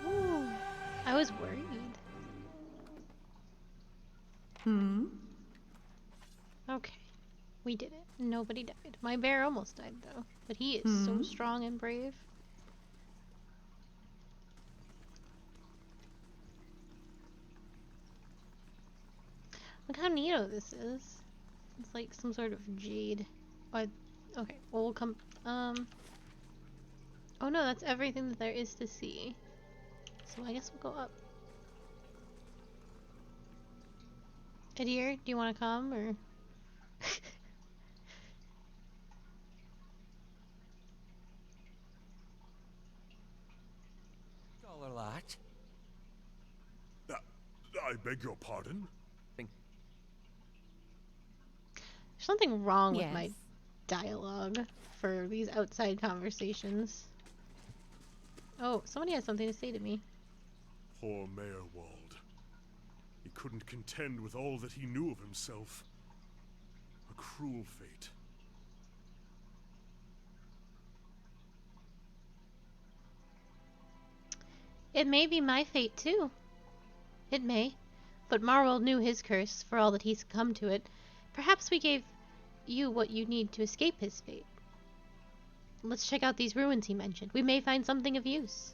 [SPEAKER 6] Ooh, I was worried. Okay. We did it. Nobody died. My bear almost died though. But he is so strong and brave. Look how neato this is. It's like some sort of jade. Okay, well we'll come oh no, that's everything that there is to see. So I guess we'll go up. Edir, do you want to come or?
[SPEAKER 4] All a lot.
[SPEAKER 2] I beg your pardon?
[SPEAKER 6] There's something wrong with
[SPEAKER 1] Yes.
[SPEAKER 6] my dialogue for these outside conversations. Oh, somebody has something to say to me.
[SPEAKER 2] Poor Mayor Wald. He couldn't contend with all that he knew of himself. A cruel fate.
[SPEAKER 6] It may be my fate too. It may. But Marwold knew his curse, for all that he succumbed to it. Perhaps we gave you what you need to escape his fate. Let's check out these ruins he mentioned. We may find something of use.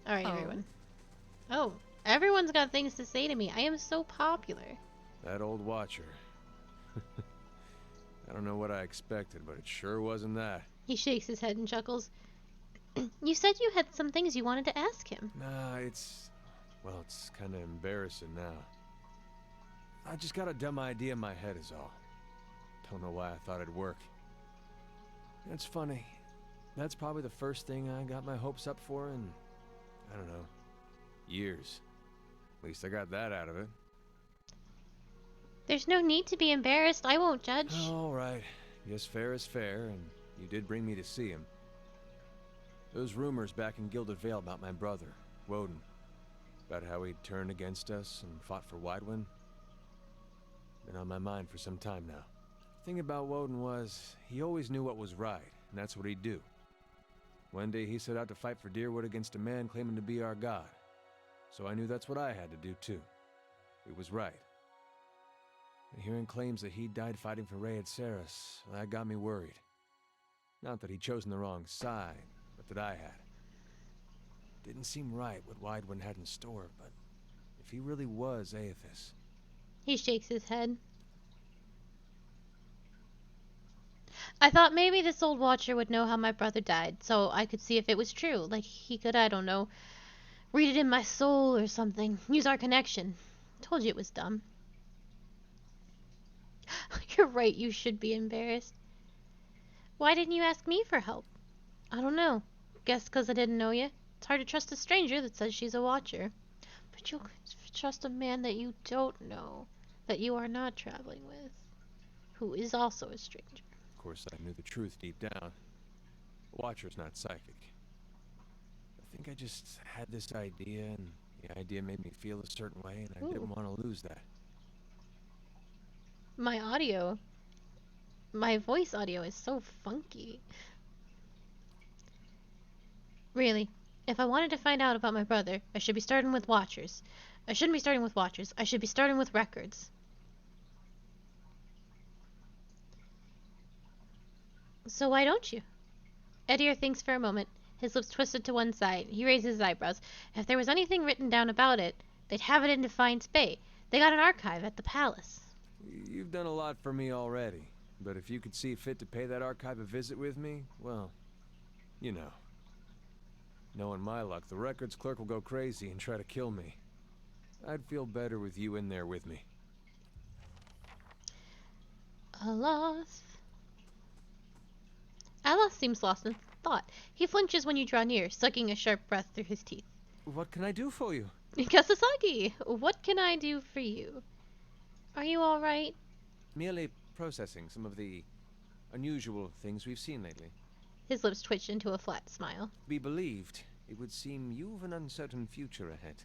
[SPEAKER 6] Alright, everyone. Oh, everyone's got things to say to me. I am so popular.
[SPEAKER 4] That old watcher. I don't know what I expected, but it sure wasn't that.
[SPEAKER 6] He shakes his head and chuckles. You said you had some things you wanted to ask him.
[SPEAKER 4] Nah, well, it's kind of embarrassing now. I just got a dumb idea in my head is all. Don't know why I thought it'd work. It's funny. That's probably the first thing I got my hopes up for in, I don't know, years. At least I got that out of it.
[SPEAKER 6] There's no need to be embarrassed. I won't judge.
[SPEAKER 4] All right. Guess fair is fair, and you did bring me to see him. Those rumors back in Gilded Vale about my brother, Woden. About how he'd turned against us and fought for Widewind. Been on my mind for some time now. The thing about Woden was, he always knew what was right, and that's what he'd do. One day he set out to fight for Deerwood against a man claiming to be our god. So I knew that's what I had to do too. It was right. And hearing claims that he died fighting for Rhea Saris, that got me worried. Not that he'd chosen the wrong side, but that I had. Didn't seem right what Widewind had in store, but if he really was Aethys...
[SPEAKER 6] He shakes his head. I thought maybe this old watcher would know how my brother died, so I could see if it was true. Like he could, I don't know, read it in my soul or something. Use our connection. Told you it was dumb. You're right, you should be embarrassed. Why didn't you ask me for help? I don't know. Guess 'cause I didn't know you. It's hard to trust a stranger that says she's a watcher. But you'll trust a man that you don't know, that you are not traveling with, who is also a stranger.
[SPEAKER 4] Of course, I knew the truth deep down. The Watcher's not psychic. I think I just had this idea, and the idea made me feel a certain way, and I didn't want to lose that.
[SPEAKER 6] My audio, my voice audio is so funky. Really, if I wanted to find out about my brother, I should be starting with Watchers. I shouldn't be starting with Watchers. I should be starting with records. So why don't you? Edir thinks for a moment. His lips twisted to one side. He raised his eyebrows. If there was anything written down about it, they'd have it in Defiance Bay. They got an archive at the palace.
[SPEAKER 4] You've done a lot for me already, but if you could see fit to pay that archive a visit with me, well, you know. Knowing my luck, the records clerk will go crazy and try to kill me. I'd feel better with you in there with me.
[SPEAKER 6] Aloth. Aloth seems lost in thought. He flinches when you draw near, sucking a sharp breath through his teeth.
[SPEAKER 4] What can I do for you?
[SPEAKER 6] Kasasagi, what can I do for you? Are you all right?
[SPEAKER 4] Merely processing some of the unusual things we've seen lately.
[SPEAKER 6] His lips twitched into a flat smile.
[SPEAKER 4] Be believed, it would seem you've an uncertain future ahead.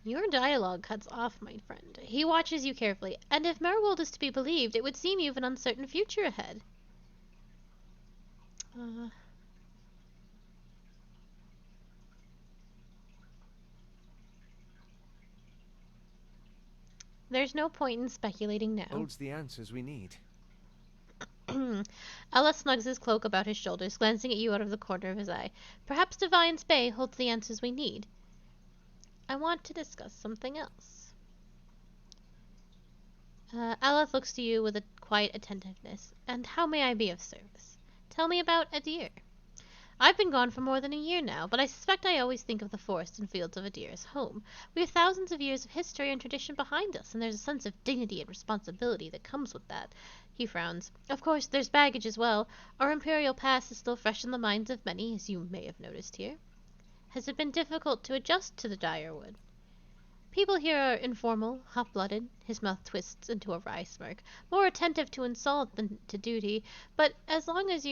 [SPEAKER 6] Your dialogue cuts off, my friend. He watches you carefully, and if Merwold is to be believed, it would seem you've an uncertain future ahead. There's no point in speculating now.
[SPEAKER 4] Holds the answers we need.
[SPEAKER 6] Ella snugs his cloak about his shoulders, glancing at you out of the corner of his eye. Perhaps Defiance Bay holds the answers we need. I want to discuss something else. Ella looks to you with a quiet attentiveness. And how may I be of service? Tell me about Adir. I've been gone for more than a year now, but I suspect I always think of the forests and fields of Adir as home. We have thousands of years of history and tradition behind us, and there's a sense of dignity and responsibility that comes with that. He frowns. Of course, there's baggage as well. Our imperial past is still fresh in the minds of many, as you may have noticed here. Has it been difficult to adjust to the Direwood? People here are informal, hot-blooded. His mouth twists into a wry smirk. More attentive to insult than to duty, but as long as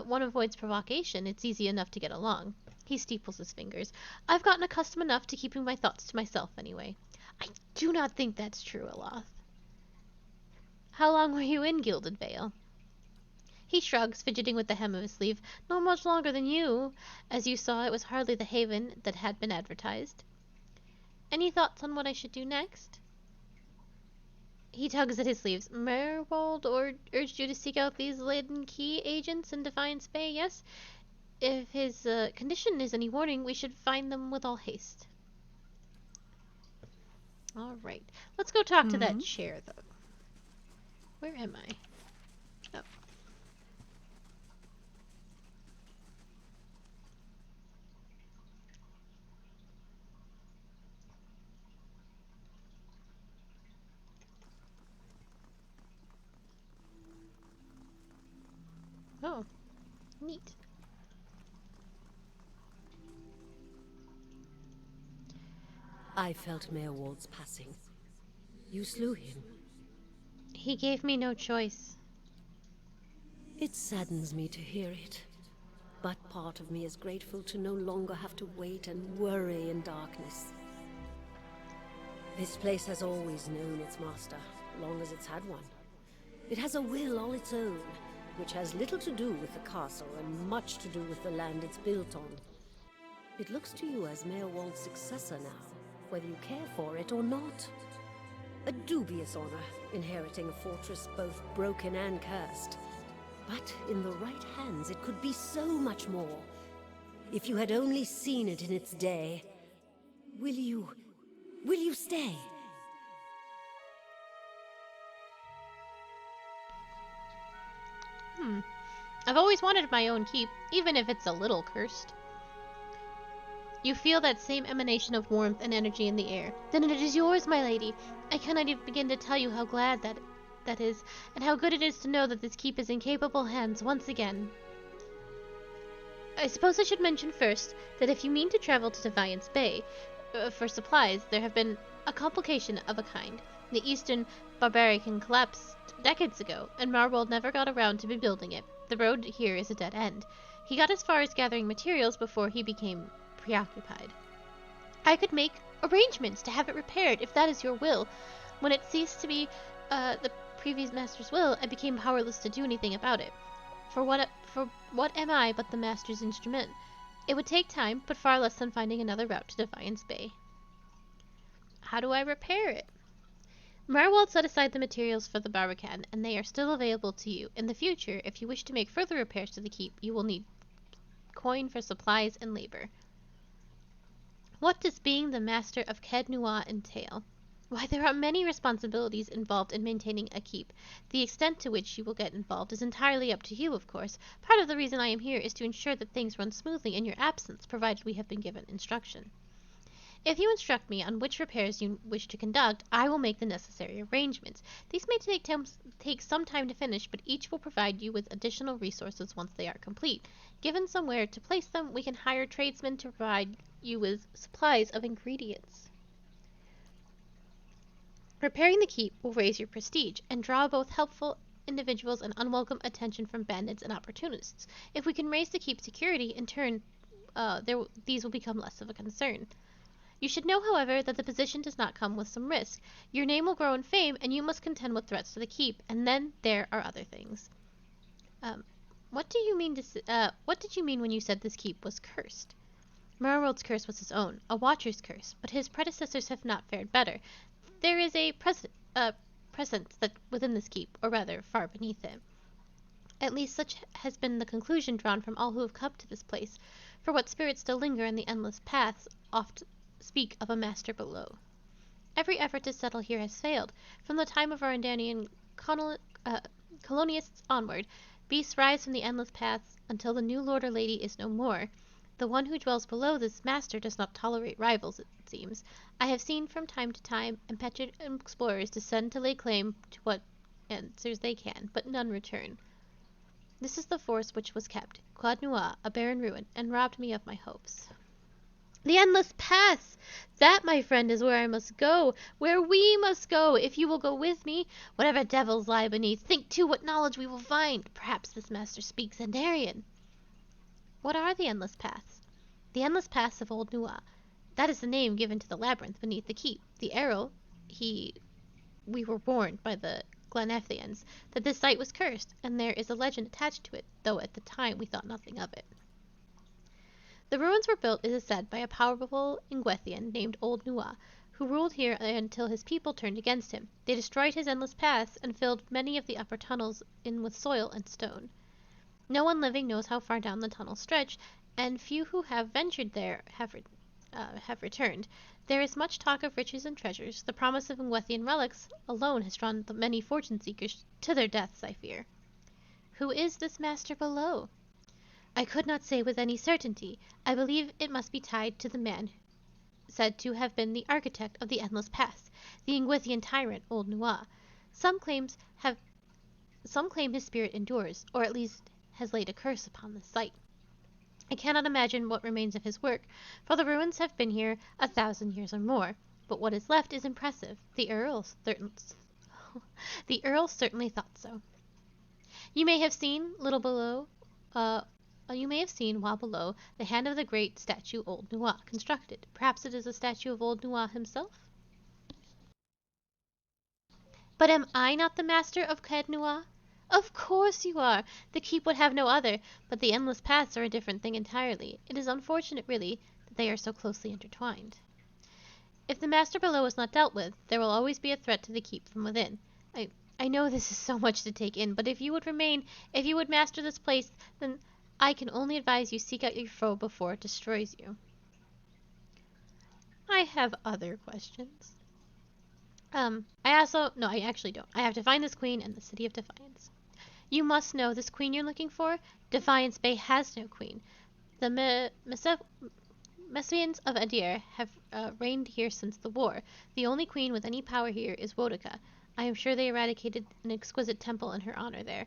[SPEAKER 6] one avoids provocation, it's easy enough to get along. He steeples his fingers. I've gotten accustomed enough to keeping my thoughts to myself anyway. I do not think that's true, Aloth. How long were you in Gilded Vale? He shrugs, fidgeting with the hem of his sleeve. Not much longer than you. As you saw, it was hardly the haven that had been advertised. Any thoughts on what I should do next? He tugs at his sleeves. Merwold urged you to seek out these Laden Key agents in Defiance Bay, yes? If his condition is any warning, we should find them with all haste. All right. Let's go talk to that chair, though. Where am I? Oh. Oh, neat.
[SPEAKER 5] I felt Merwold's passing. You slew him.
[SPEAKER 6] He gave me no choice.
[SPEAKER 5] It saddens me to hear it. But part of me is grateful to no longer have to wait and worry in darkness. This place has always known its master, long as it's had one. It has a will all its own, which has little to do with the castle and much to do with the land it's built on. It looks to you as Merwold's successor now, whether you care for it or not. A dubious honor, inheriting a fortress both broken and cursed. But in the right hands, it could be so much more. If you had only seen it in its day. Will you stay?
[SPEAKER 6] I've always wanted my own keep, even if it's a little cursed. You feel that same emanation of warmth and energy in the air. Then it is yours, my lady. I cannot even begin to tell you how glad that is, and how good it is to know that this keep is in capable hands once again. I suppose I should mention first that if you mean to travel to Defiance Bay for supplies, there have been a complication of a kind. The Eastern Barbarican collapsed decades ago, and Marwold never got around to rebuilding it. The road here is a dead end. He got as far as gathering materials before he became preoccupied. I could make arrangements to have it repaired if that is your will. When it ceased to be the previous master's will, I became powerless to do anything about it. For what am I but the master's instrument? It would take time, but far less than finding another route to Defiance Bay. How do I repair it? Marwold set aside the materials for the Barbican, and they are still available to you. In the future, if you wish to make further repairs to the keep, you will need coin for supplies and labor. What does being the master of Caed Nua entail? Why, there are many responsibilities involved in maintaining a keep. The extent to which you will get involved is entirely up to you, of course. Part of the reason I am here is to ensure that things run smoothly in your absence, provided we have been given instruction. If you instruct me on which repairs you wish to conduct, I will make the necessary arrangements. These may take some time to finish, but each will provide you with additional resources once they are complete. Given somewhere to place them, we can hire tradesmen to provide you with supplies of ingredients. Repairing the keep will raise your prestige and draw both helpful individuals and unwelcome attention from bandits and opportunists. If we can raise the keep's security, in turn, these will become less of a concern. You should know, however, that the position does not come with some risk. Your name will grow in fame, and you must contend with threats to the keep. And then there are other things. What did you mean when you said this keep was cursed? Marwold's curse was his own, a watcher's curse, but his predecessors have not fared better. There is a presence that within this keep, or rather, far beneath it. At least such has been the conclusion drawn from all who have come to this place. For what spirits still linger in the endless paths oft speak of a master below. Every effort to settle here has failed. From the time of our Andanian colonists onward, beasts rise from the endless paths until the new lord or lady is no more. The one who dwells below this master does not tolerate rivals, it seems. I have seen from time to time impetuous explorers descend to lay claim to what answers they can, but none return. This is the force which was kept, Caed Nua, a barren ruin, and robbed me of my hopes. The endless paths! That, my friend, is where I must go, where we must go, if you will go with me. Whatever devils lie beneath, think too what knowledge we will find. Perhaps this master speaks Andarian. What are the endless paths? The endless paths of Old Nua. That is the name given to the labyrinth beneath the keep. The Errol, we were warned by the Glenethians that this site was cursed, and there is a legend attached to it, though at the time we thought nothing of it. The ruins were built, it is said, by a powerful Ingwethian named Old Nua, who ruled here until his people turned against him. They destroyed his endless paths and filled many of the upper tunnels in with soil and stone. No one living knows how far down the tunnels stretch, and few who have ventured there have returned. There is much talk of riches and treasures. The promise of Ingwethian relics alone has drawn the many fortune seekers to their deaths, I fear. Who is this master below? I could not say with any certainty. I believe it must be tied to the man said to have been the architect of the endless paths, the Ingwethian tyrant, Old Nua. Some claim his spirit endures, or at least has laid a curse upon the site. I cannot imagine what remains of his work, for the ruins have been here 1,000 years or more. But what is left is impressive. The Earl certainly thought so. You may have seen while below the hand of the great statue Old Nua constructed. Perhaps it is a statue of Old Nua himself? But am I not the master of Caed Nua? Of course you are. The keep would have no other, but the endless paths are a different thing entirely. It is unfortunate, really, that they are so closely intertwined. If the master below is not dealt with, there will always be a threat to the keep from within. I know this is so much to take in, but if you would master this place, then I can only advise you seek out your foe before it destroys you. I have other questions. I actually don't. I have to find this queen and the city of Defiance. You must know this queen you're looking for? Defiance Bay has no queen. The Messians of Adir have reigned here since the war. The only queen with any power here is Wodika. I am sure they eradicated an exquisite temple in her honor there.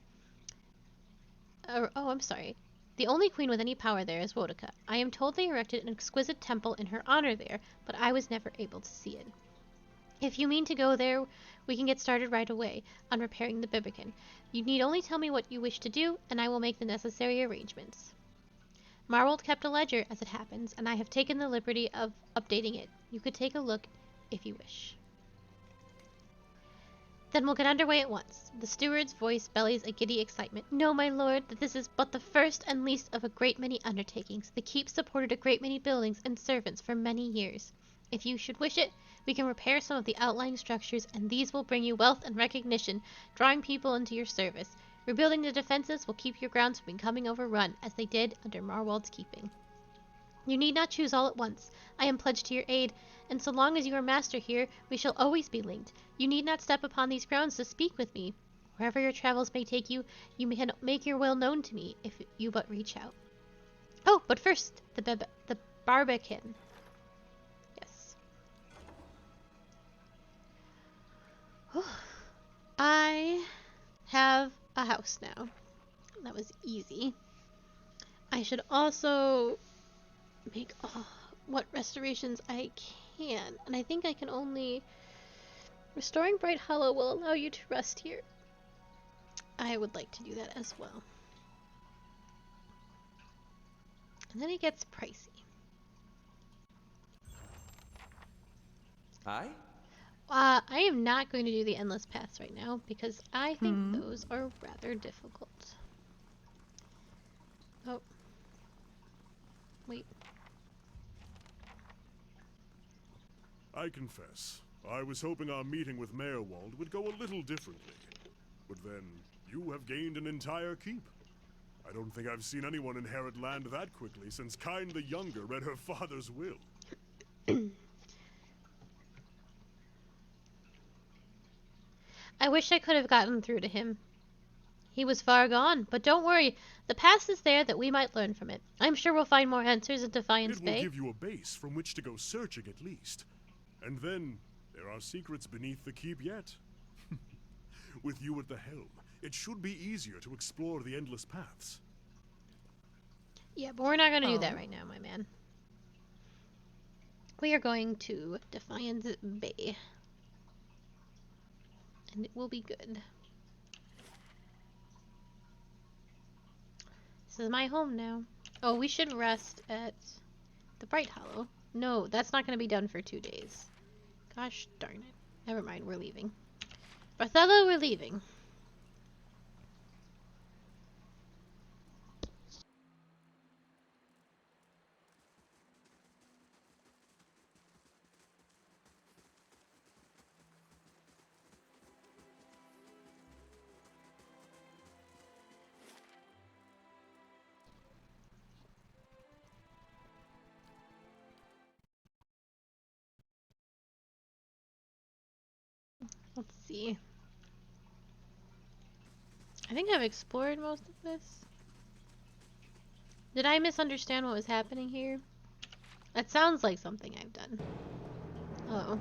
[SPEAKER 6] I'm sorry. The only queen with any power there is Wodika. I am told they erected an exquisite temple in her honor there, but I was never able to see it. If you mean to go there, we can get started right away on repairing the Bibican. You need only tell me what you wish to do, and I will make the necessary arrangements. Marwold kept a ledger, as it happens, and I have taken the liberty of updating it. You could take a look if you wish. Then we'll get underway at once. The steward's voice bellies a giddy excitement. Know, my lord, that this is but the first and least of a great many undertakings. The keep supported a great many buildings and servants for many years. If you should wish it, we can repair some of the outlying structures, and these will bring you wealth and recognition, drawing people into your service. Rebuilding the defenses will keep your grounds from becoming overrun, as they did under Marwold's keeping. You need not choose all at once. I am pledged to your aid, and so long as you are master here, we shall always be linked. You need not step upon these grounds to speak with me. Wherever your travels may take you, you can make your will known to me, if you but reach out. Oh, but first, the Barbican. Yes. I have a house now. That was easy. I should also make what restorations I can. And I think I can only... Restoring Bright Hollow will allow you to rest here. I would like to do that as well. And then it gets pricey.
[SPEAKER 4] Hi?
[SPEAKER 6] I am not going to do the endless paths right now because I think those are rather difficult. Oh. Wait.
[SPEAKER 2] I confess, I was hoping our meeting with Mayor Wald would go a little differently. But then, you have gained an entire keep. I don't think I've seen anyone inherit land that quickly since Kyne the Younger read her father's will.
[SPEAKER 6] I wish I could have gotten through to him. He was far gone, but don't worry. The past is there that we might learn from it. I'm sure we'll find more answers in Defiance Bay.
[SPEAKER 2] It will give you a base from which to go searching at least. And then, there are secrets beneath the keep yet. With you at the helm, it should be easier to explore the endless paths.
[SPEAKER 6] Yeah, but we're not going to do that right now, my man. We are going to Defiance Bay. And it will be good. This is my home now. Oh, we should rest at the Bright Hollow. No, that's not going to be done for 2 days. Gosh darn it. Never mind, we're leaving. Othello, we're leaving. Let's see. I think I've explored most of this. Did I misunderstand what was happening here? That sounds like something I've done. Uh-oh.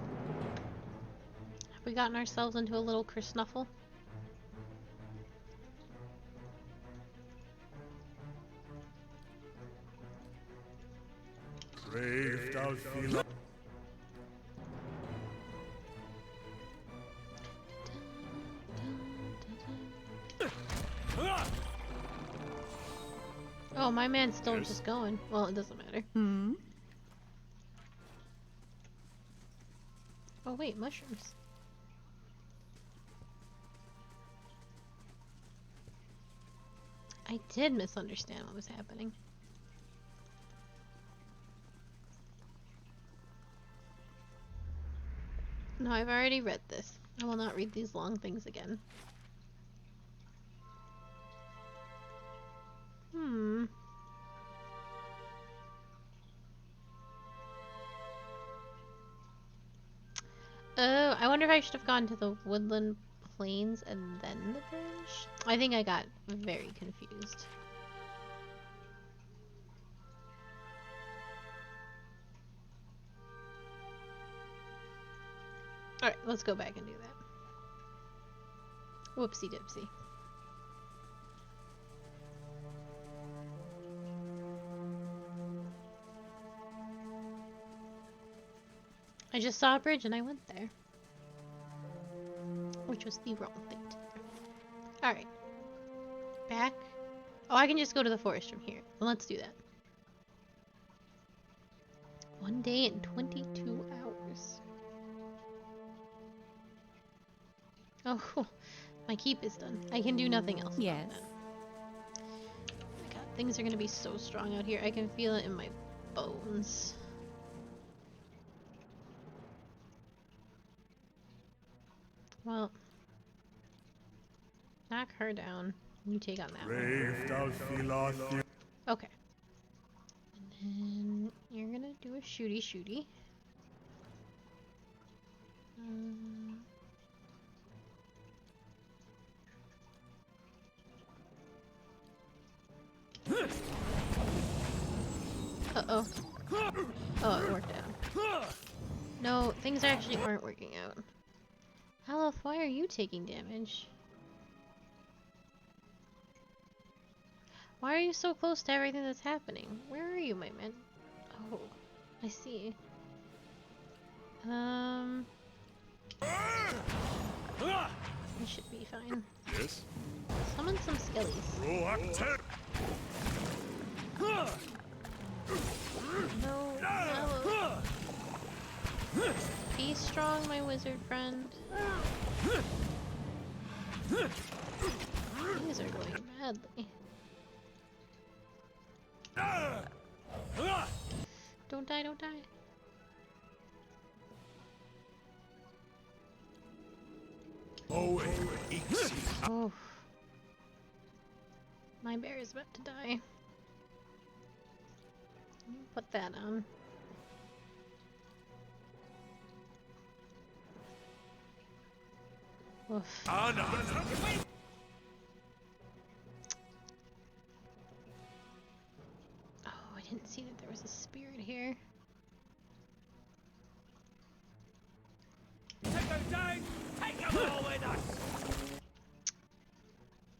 [SPEAKER 6] Have we gotten ourselves into a little kersnuffle?
[SPEAKER 2] Brave Dalfila.
[SPEAKER 6] Oh, my man's still just going. Well, it doesn't matter. Oh wait, mushrooms. I did misunderstand what was happening. No, I've already read this. I will not read these long things again. Oh, I wonder if I should have gone to the woodland plains and then the bridge? I think I got very confused. Alright, let's go back and do that. Whoopsie dipsy. I just saw a bridge and I went there. Which was the wrong thing to do. Alright. Back. Oh, I can just go to the forest from here. Well, let's do that. 1 day and 22 hours. Oh, cool. My keep is done. I can do nothing else.
[SPEAKER 1] Yes.
[SPEAKER 6] Oh my god, things are gonna be so strong out here. I can feel it in my bones. Well, knock her down. You take on that one. Okay. And then you're gonna do a shooty. Uh-oh. Oh, it worked out. No, things actually aren't working out. Aleph, why are you taking damage? Why are you so close to everything that's happening? Where are you, my man? Oh, I see. We should be fine.
[SPEAKER 2] Yes?
[SPEAKER 6] Summon some skellies. No, no. Be strong, my wizard friend. These are going badly. Don't die, don't die. Oh. My bear is about to die. Put that on. Oof. Oh, I didn't see that there was a spirit here.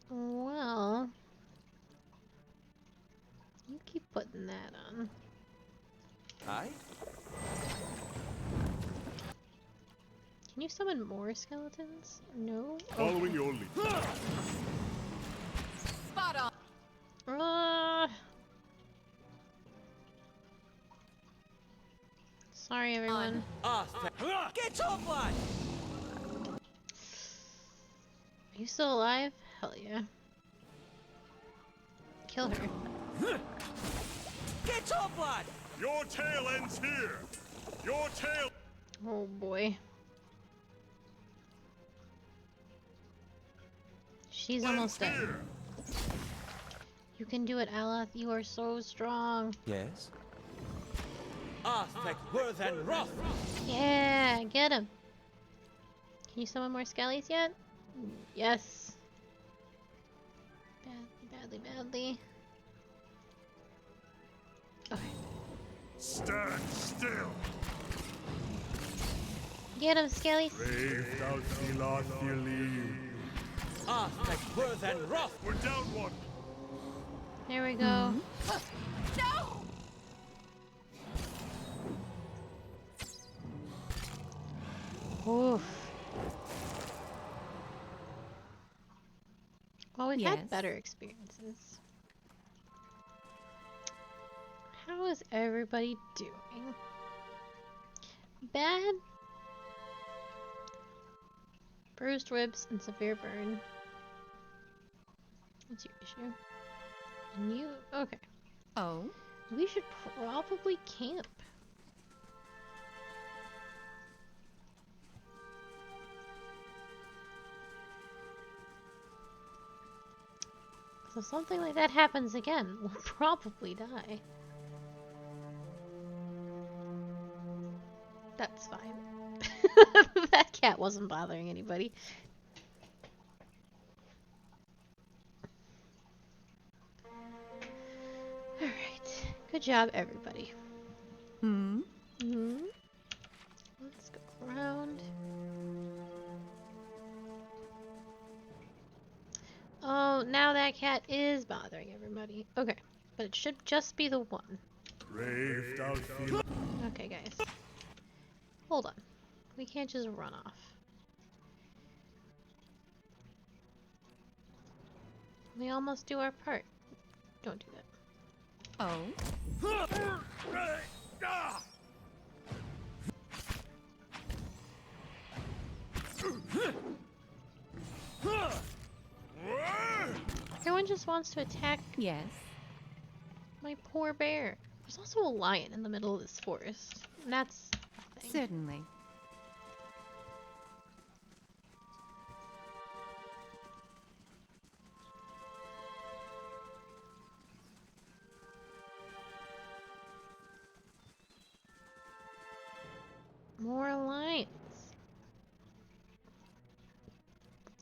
[SPEAKER 6] Well, you keep putting that on.
[SPEAKER 4] Hi?
[SPEAKER 6] Can you summon more skeletons? No?
[SPEAKER 2] Following your lead.
[SPEAKER 1] Spot on.
[SPEAKER 6] Sorry, everyone.
[SPEAKER 4] Get off, lad!
[SPEAKER 6] Are you still alive? Hell yeah. Kill her.
[SPEAKER 4] Get off, lad!
[SPEAKER 2] Your tail ends here! Your tail!
[SPEAKER 6] Oh boy. She's almost dead.
[SPEAKER 2] Here.
[SPEAKER 6] You can do it, Aleph. You are so strong.
[SPEAKER 4] Yes? Arthek worth and wrath!
[SPEAKER 6] Yeah, get him. Can you summon more skellies yet? Yes. Badly. Okay.
[SPEAKER 2] Stand still!
[SPEAKER 6] Get him, skellies.
[SPEAKER 4] Arthek worth and wrath!
[SPEAKER 2] We're down one!
[SPEAKER 6] There we go.
[SPEAKER 1] No!
[SPEAKER 6] Oof. Well, we've
[SPEAKER 1] Yes.
[SPEAKER 6] had better experiences. How is everybody doing? Bad? Bruised ribs and severe burn. What's your issue? And you? Okay.
[SPEAKER 1] Oh?
[SPEAKER 6] We should probably camp. So if something like that happens again, we'll probably die. That's fine. That cat wasn't bothering anybody. Good job, everybody.
[SPEAKER 1] Hmm?
[SPEAKER 6] Let's go around. Oh, now that cat is bothering everybody. Okay, but it should just be the one.
[SPEAKER 2] Brave thou feel.
[SPEAKER 6] Okay, guys. Hold on. We can't just run off. We almost do our part. Don't do that.
[SPEAKER 1] Oh?
[SPEAKER 6] Everyone just wants to attack
[SPEAKER 1] Yes.
[SPEAKER 6] my poor bear. There's also a lion in the middle of this forest. And that's a thing.
[SPEAKER 1] Certainly.
[SPEAKER 6] More lions.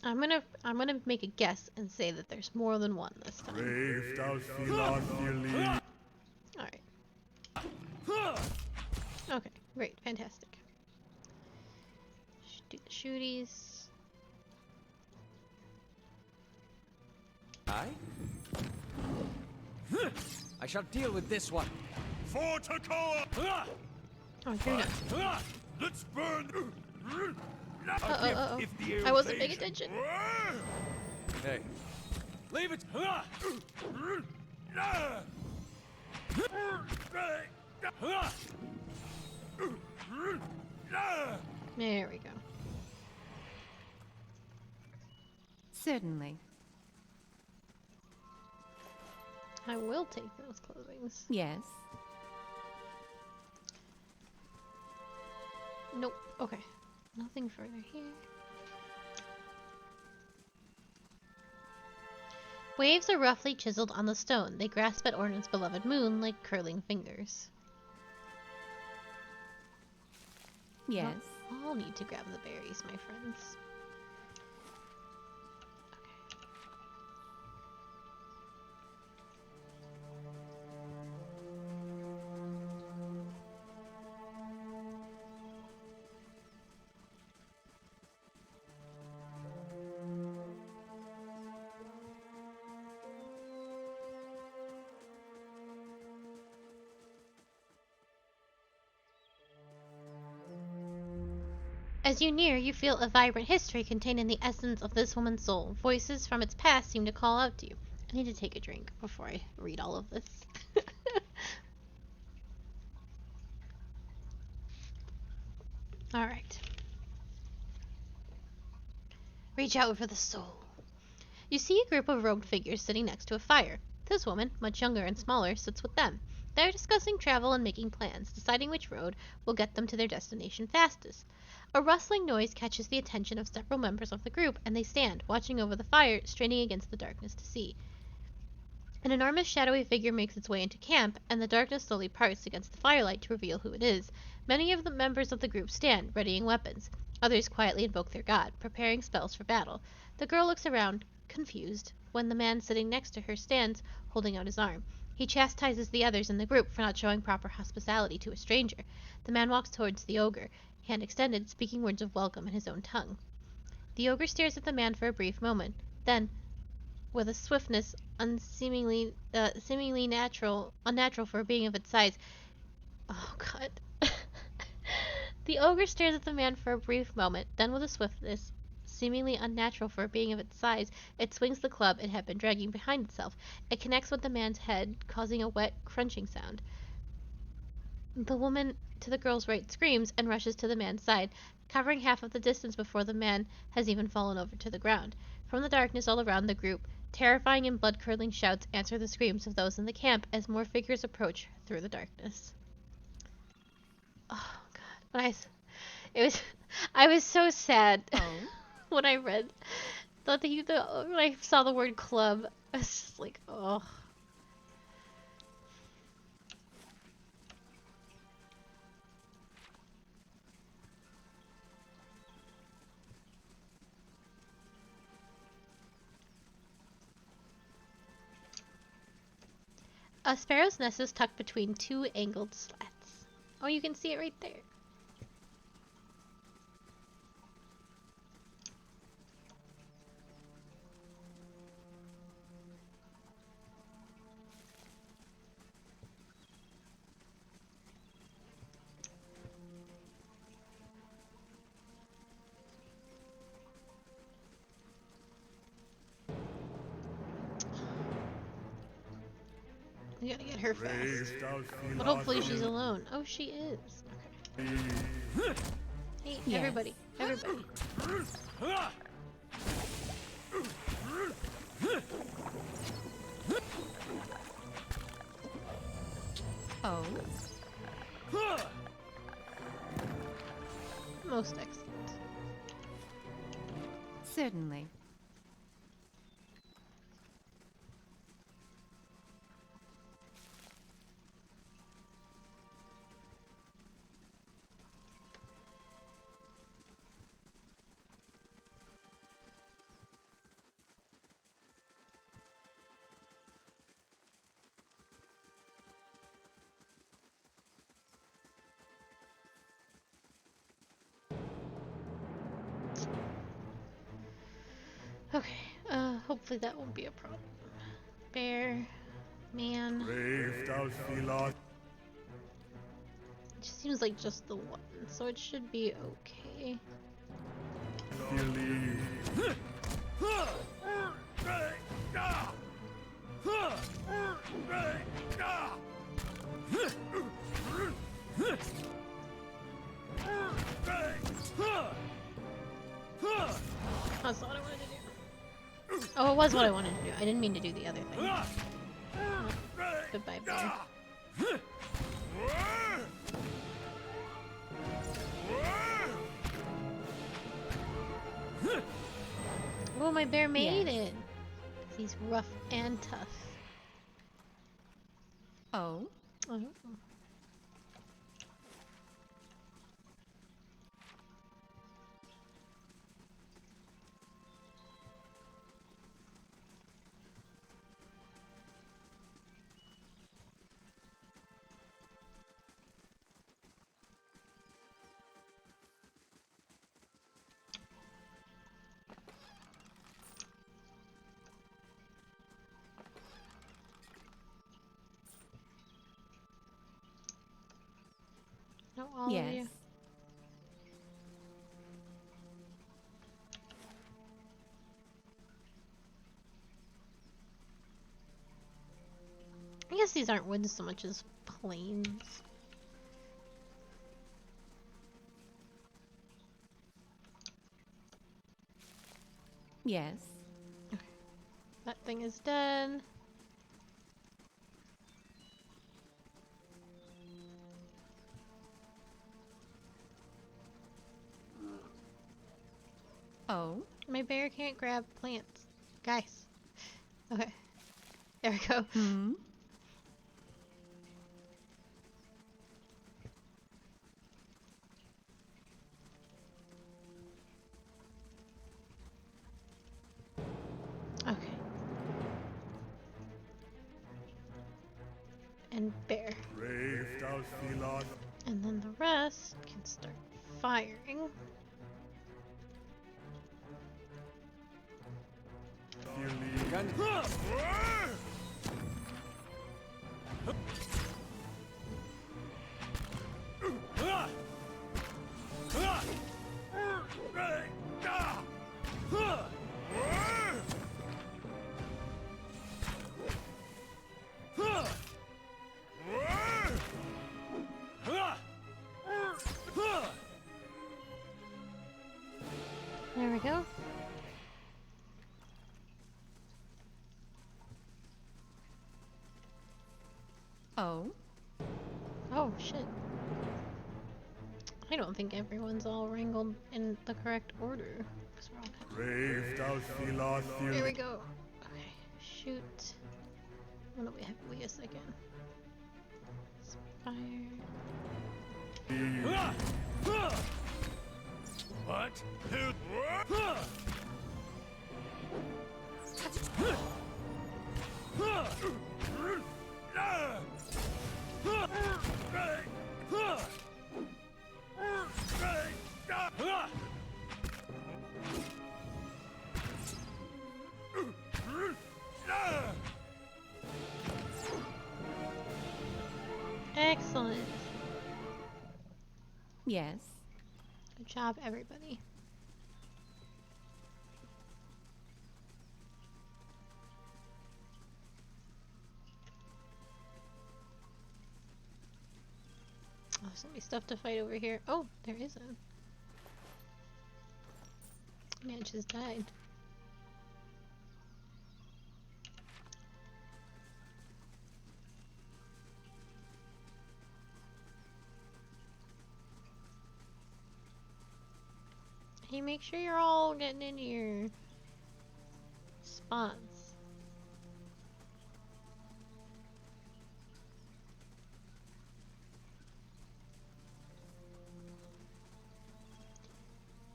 [SPEAKER 6] I'm gonna make a guess and say that there's more than one this time.
[SPEAKER 2] Brave thou feel on fearly.
[SPEAKER 6] Alright. Okay, great, fantastic. Do the shooties.
[SPEAKER 3] I shall deal with this one.
[SPEAKER 2] For Takoa!
[SPEAKER 6] Oh, you're not.
[SPEAKER 2] Let's burn!
[SPEAKER 6] Uh-oh. I wasn't paying attention.
[SPEAKER 4] Hey, leave it!
[SPEAKER 6] There we go.
[SPEAKER 1] Certainly.
[SPEAKER 6] I will take those clothings.
[SPEAKER 1] Yes.
[SPEAKER 6] Nope. Okay. Nothing further here. Waves are roughly chiseled on the stone. They grasp at Ornan's beloved moon like curling fingers.
[SPEAKER 1] Yes.
[SPEAKER 6] I'll need to grab the berries, my friends. As you near, you feel a vibrant history contained in the essence of this woman's soul. Voices from its past seem to call out to you. I need to take a drink before I read all of this. Alright. Reach out for the soul. You see a group of robed figures sitting next to a fire. This woman, much younger and smaller, sits with them. They are discussing travel and making plans, deciding which road will get them to their destination fastest. A rustling noise catches the attention of several members of the group, and they stand, watching over the fire, straining against the darkness to see. An enormous shadowy figure makes its way into camp, and the darkness slowly parts against the firelight to reveal who it is. Many of the members of the group stand, readying weapons. Others quietly invoke their god, preparing spells for battle. The girl looks around, confused, when the man sitting next to her stands, holding out his arm. He chastises the others in the group for not showing proper hospitality to a stranger. The man walks towards the ogre, hand extended, speaking words of welcome in his own tongue. The ogre stares at the man for a brief moment. Then, with a swiftness seemingly unnatural for a being of its size. Oh god. The ogre stares at the man for a brief moment. Then, with a swiftness seemingly unnatural for a being of its size, it swings the club it had been dragging behind itself. It connects with the man's head, causing a wet, crunching sound. The woman to the girl's right screams and rushes to the man's side, covering half of the distance before the man has even fallen over to the ground. From the darkness all around the group, terrifying and blood-curdling shouts answer the screams of those in the camp as more figures approach through the darkness. Oh god. I was so sad when I read when I saw the word club. I was just like, oh. A sparrow's nest is tucked between two angled slats. Oh, you can see it right there. We gotta get her fast. But hopefully she's alone. Oh, she is. Okay. Hey,
[SPEAKER 1] Yes.
[SPEAKER 6] everybody. Everybody.
[SPEAKER 1] Oh,
[SPEAKER 6] Most excellent.
[SPEAKER 1] certainly.
[SPEAKER 6] Okay. Hopefully that won't be a problem. Bear. Man. It just seems like just the one, so it should be okay. That's not what I wanted to do. Oh, it was what I wanted to do. I didn't mean to do the other thing. Goodbye, bear. Oh, my bear made
[SPEAKER 1] Yes.
[SPEAKER 6] it. He's rough and tough.
[SPEAKER 1] Oh,
[SPEAKER 6] Oh. No, all of you.
[SPEAKER 1] yes.
[SPEAKER 6] I guess these aren't woods so much as plains.
[SPEAKER 1] Yes.
[SPEAKER 6] That thing is dead.
[SPEAKER 1] Oh,
[SPEAKER 6] My bear can't grab plants. Guys. Okay. There we go.
[SPEAKER 1] hmm.
[SPEAKER 6] Okay. And bear. And then the rest can start firing. There we go.
[SPEAKER 1] Oh,
[SPEAKER 6] Oh, shit. I don't think everyone's all wrangled in the correct order. 'Cause we're all kind of... Here we go. Okay, shoot. Oh no, wait a second. Fire.
[SPEAKER 2] What?
[SPEAKER 6] Excellent.
[SPEAKER 1] Yes.
[SPEAKER 6] Good job, everybody. Oh, there's gonna be stuff to fight over here. Oh, there isn't. Man just died. Hey, make sure you're all getting into your spots.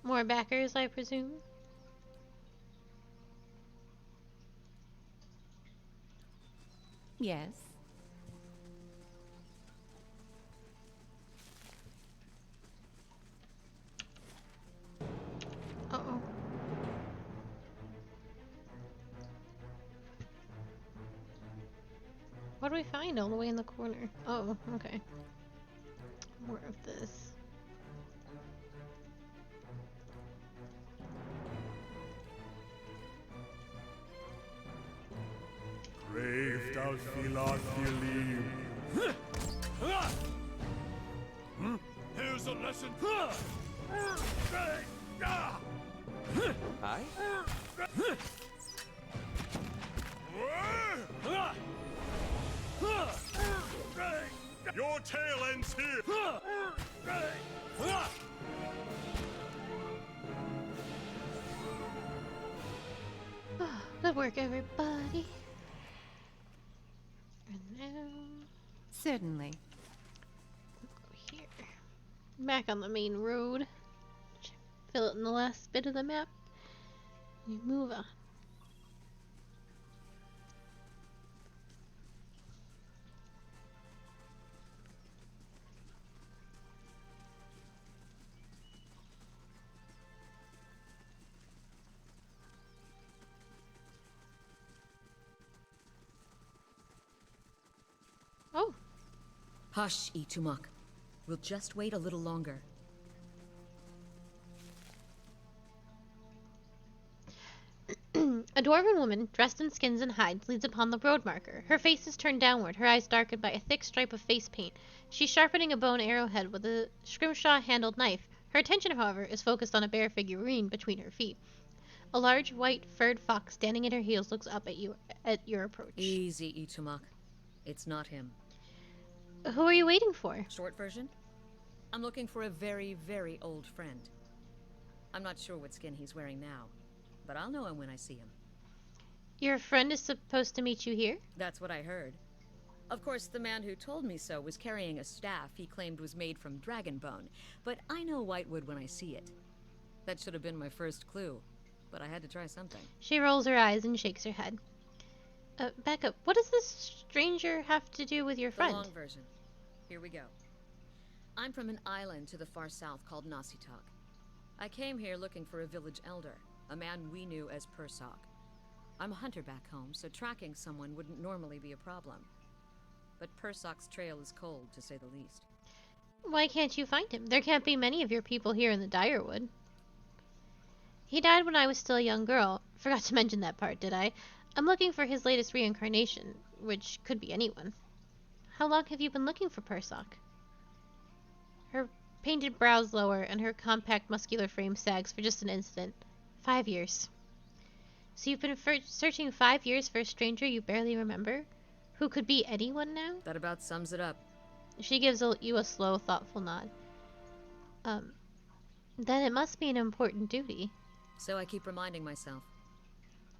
[SPEAKER 6] More backers, I presume?
[SPEAKER 1] Yes.
[SPEAKER 6] Uh-oh. What do we find all the way in the corner? Oh, okay. More of this.
[SPEAKER 2] Grave thou Philothelim. Here's a lesson.
[SPEAKER 4] Hi?
[SPEAKER 2] Your tail ends here.
[SPEAKER 6] Good work, everybody. And now,
[SPEAKER 1] Certainly.
[SPEAKER 6] go here. Back on the main road. Fill it in the last bit of the map. We move on. Oh,
[SPEAKER 10] Hush, Itumok. We'll just wait a little longer.
[SPEAKER 6] a dwarven woman, dressed in skins and hides, leads upon the road marker. Her face is turned downward, her eyes darkened by a thick stripe of face paint. She's sharpening a bone arrowhead with a scrimshaw-handled knife. Her attention, however, is focused on a bear figurine between her feet. A large, white, furred fox standing at her heels looks up at your approach.
[SPEAKER 10] Easy, Itumok. It's not him.
[SPEAKER 6] Who are you waiting for?
[SPEAKER 10] Short version? I'm looking for a very, very old friend. I'm not sure what skin he's wearing now, but I'll know him when I see him.
[SPEAKER 6] Your friend is supposed to meet you here?
[SPEAKER 10] That's what I heard. Of course, the man who told me so was carrying a staff he claimed was made from dragon bone, but I know Whitewood when I see it. That should have been my first clue, but I had to try something.
[SPEAKER 6] She rolls her eyes and shakes her head. Back up. What does this stranger have to do with your friend?
[SPEAKER 10] The long version. Here we go. I'm from an island to the far south called Nasitok. I came here looking for a village elder, a man we knew as Persok. I'm a hunter back home, so tracking someone wouldn't normally be a problem. But Persok's trail is cold, to say the least.
[SPEAKER 6] Why can't you find him? There can't be many of your people here in the Direwood. He died when I was still a young girl. Forgot to mention that part, did I? I'm looking for his latest reincarnation, which could be anyone. How long have you been looking for Persok? Her painted brows lower, and her compact muscular frame sags for just an instant. 5 years. So you've been searching 5 years for a stranger you barely remember? Who could be anyone now?
[SPEAKER 10] That about sums it up.
[SPEAKER 6] She gives you a slow, thoughtful nod. Then it must be an important duty.
[SPEAKER 10] So I keep reminding myself.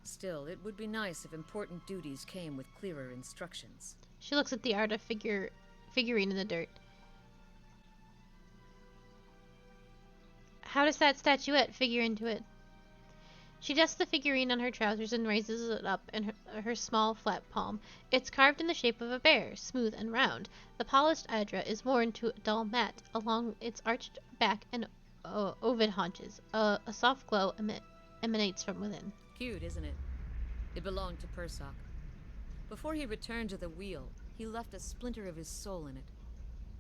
[SPEAKER 10] Still, it would be nice if important duties came with clearer instructions.
[SPEAKER 6] She looks at the art of figurine in the dirt. How does that statuette figure into it? She dusts the figurine on her trousers and raises it up in her small, flat palm. It's carved in the shape of a bear, smooth and round. The polished edge is worn to a dull matte along its arched back and ovid haunches. A soft glow emanates from within.
[SPEAKER 10] Cute, isn't it? It belonged to Persok. Before he returned to the wheel, he left a splinter of his soul in it.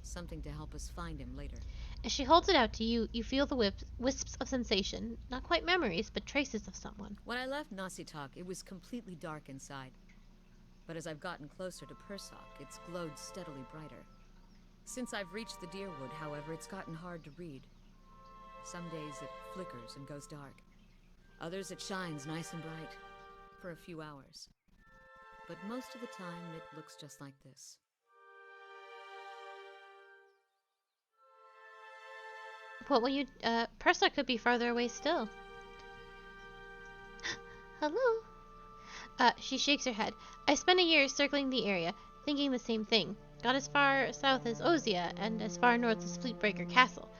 [SPEAKER 10] Something to help us find him later.
[SPEAKER 6] As she holds it out to you, you feel the wisps of sensation. Not quite memories, but traces of someone.
[SPEAKER 10] When I left Nasitak, it was completely dark inside. But as I've gotten closer to Persok, it's glowed steadily brighter. Since I've reached the Deerwood, however, it's gotten hard to read. Some days it flickers and goes dark. Others it shines nice and bright. For a few hours. But most of the time, it looks just like this.
[SPEAKER 6] What will you, Persok could be farther away still. Hello? She shakes her head. I spent a year circling the area, thinking the same thing. Got as far south as Ozia, and as far north as Fleetbreaker Castle.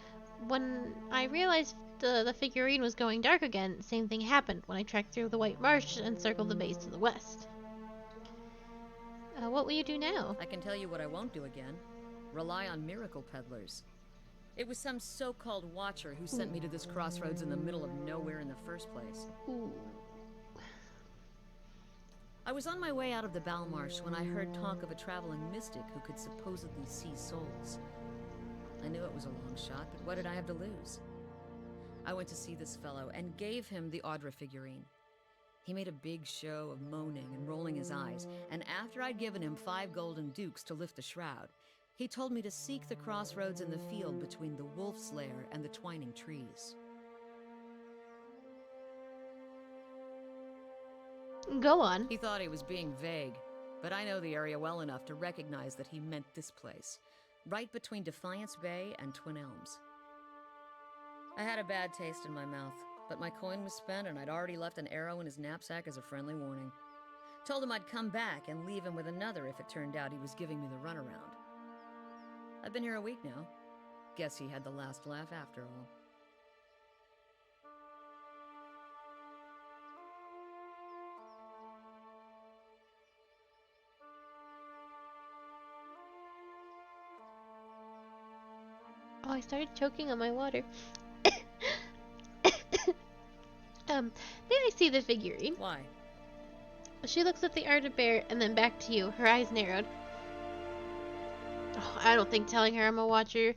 [SPEAKER 6] When I realized the figurine was going dark again, same thing happened when I trekked through the White Marsh and circled the base to the west. What will you do now?
[SPEAKER 10] I can tell you what I won't do again. Rely on miracle peddlers. It was some so-called watcher who sent me to this crossroads in the middle of nowhere in the first place.
[SPEAKER 6] Ooh.
[SPEAKER 10] I was on my way out of the Balmarsh when I heard talk of a traveling mystic who could supposedly see souls. I knew it was a long shot, but what did I have to lose? I went to see this fellow and gave him the Audra figurine. He made a big show of moaning and rolling his eyes, and after I'd given him 5 golden dukes to lift the shroud, he told me to seek the crossroads in the field between the wolf's lair and the twining trees.
[SPEAKER 6] Go on.
[SPEAKER 10] He thought he was being vague, but I know the area well enough to recognize that he meant this place, right between Defiance Bay and Twin Elms. I had a bad taste in my mouth, but my coin was spent and I'd already left an arrow in his knapsack as a friendly warning. Told him I'd come back and leave him with another if it turned out he was giving me the runaround. I've been here a week now. Guess he had the last laugh after all.
[SPEAKER 6] Oh, I started choking on my water. May I see the figurine?
[SPEAKER 10] Why?
[SPEAKER 6] She looks at the Ardent Bear and then back to you, her eyes narrowed. Oh, I don't think telling her I'm a watcher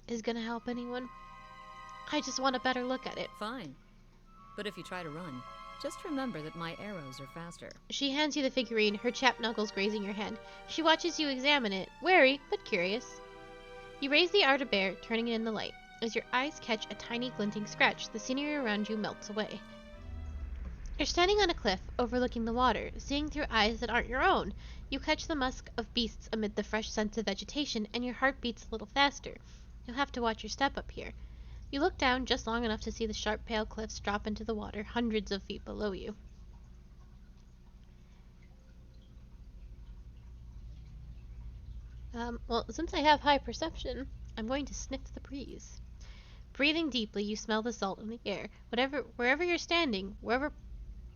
[SPEAKER 6] is gonna help anyone. I just want a better look at it.
[SPEAKER 10] Fine. But if you try to run, just remember that my arrows are faster.
[SPEAKER 6] She hands you the figurine, her chapped knuckles grazing your hand. She watches you examine it, wary but curious. You raise the Ardent Bear, turning it in the light. As your eyes catch a tiny glinting scratch, the scenery around you melts away. You're standing on a cliff, overlooking the water, seeing through eyes that aren't your own. You catch the musk of beasts amid the fresh scents of vegetation, and your heart beats a little faster. You'll have to watch your step up here. You look down just long enough to see the sharp pale cliffs drop into the water hundreds of feet below you. Well, since I have high perception, I'm going to sniff the breeze. Breathing deeply, you smell the salt in the air. Wherever you're standing, wherever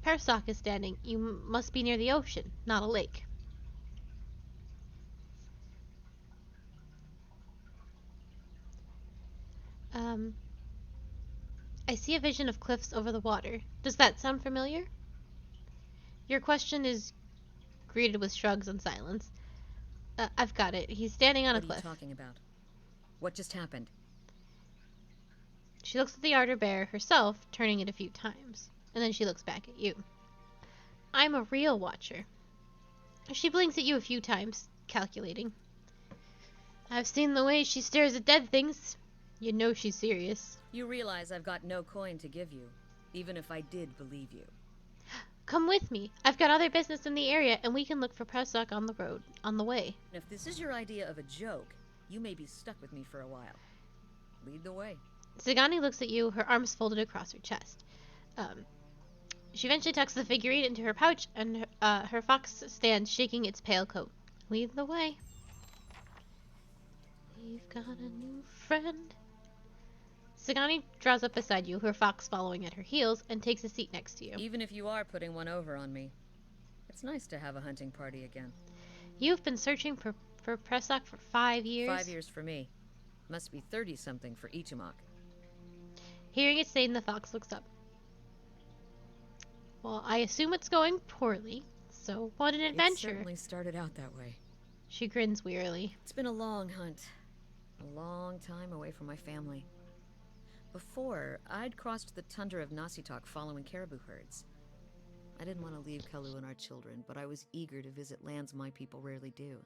[SPEAKER 6] Persok is standing, you must be near the ocean, not a lake. I see a vision of cliffs over the water. Does that sound familiar? Your question is greeted with shrugs and silence. I've got it. He's standing on a cliff.
[SPEAKER 10] What are you talking about? What just happened?
[SPEAKER 6] She looks at the Ardent Bear herself, turning it a few times, and then she looks back at you. I'm a real watcher. She blinks at you a few times, calculating. I've seen the way she stares at dead things. You know she's serious.
[SPEAKER 10] You realize I've got no coin to give you, even if I did believe you.
[SPEAKER 6] Come with me. I've got other business in the area, and we can look for Persok on the road, on the way.
[SPEAKER 10] If this is your idea of a joke, you may be stuck with me for a while. Lead the way.
[SPEAKER 6] Zagani looks at you, her arms folded across her chest. She eventually tucks the figurine into her pouch, and her fox stands shaking its pale coat. Lead the way. We've got a new friend. Zagani draws up beside you, her fox following at her heels, and takes a seat next to you.
[SPEAKER 10] Even if you are putting one over on me, it's nice to have a hunting party again.
[SPEAKER 6] You've been searching for Persok for 5 years?
[SPEAKER 10] 5 years for me. Must be 30-something for Ichimak.
[SPEAKER 6] Hearing it say, the fox looks up. Well, I assume it's going poorly, so what an adventure.
[SPEAKER 10] It certainly started out that way.
[SPEAKER 6] She grins wearily.
[SPEAKER 10] It's been a long hunt. A long time away from my family. Before, I'd crossed the tundra of Nasitok following caribou herds. I didn't want to leave Kalu and our children, but I was eager to visit lands my people rarely do.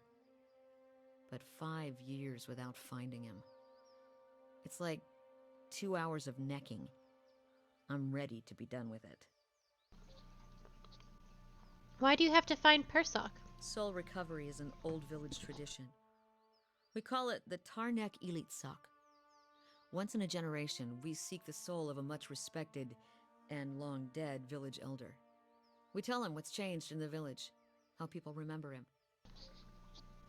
[SPEAKER 10] But 5 years without finding him. It's like 2 hours of necking. I'm ready to be done with it.
[SPEAKER 6] Why do you have to find Persok?
[SPEAKER 10] Soul recovery is an old village tradition. We call it the Tarnek Elitsak. Once in a generation, we seek the soul of a much respected and long dead village elder. We tell him what's changed in the village, how people remember him.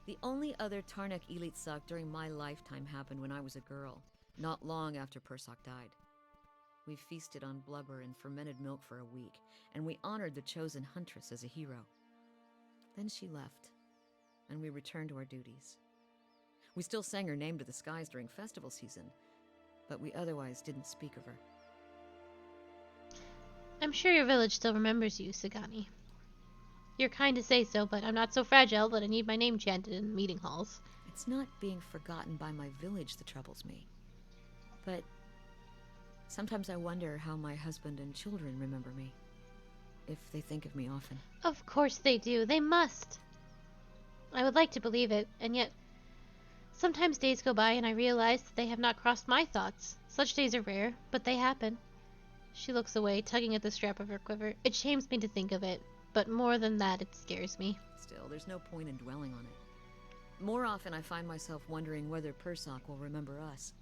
[SPEAKER 10] The only other Tarnek Elitsak during my lifetime happened when I was a girl, not long after Persok died. We feasted on blubber and fermented milk for a week, and we honored the chosen huntress as a hero. Then she left, and we returned to our duties. We still sang her name to the skies during festival season, but we otherwise didn't speak of her.
[SPEAKER 6] I'm sure your village still remembers you, Sagani. You're kind to say so, but I'm not so fragile that I need my name chanted in meeting halls.
[SPEAKER 10] It's not being forgotten by my village that troubles me. But sometimes I wonder how my husband and children remember me, if they think of me often.
[SPEAKER 6] Of course they do. They must. I would like to believe it, and yet sometimes days go by and I realize that they have not crossed my thoughts. Such days are rare, but they happen. She looks away, tugging at the strap of her quiver. It shames me to think of it, but more than that, it scares me.
[SPEAKER 10] Still, there's no point in dwelling on it. More often I find myself wondering whether Persok will remember us.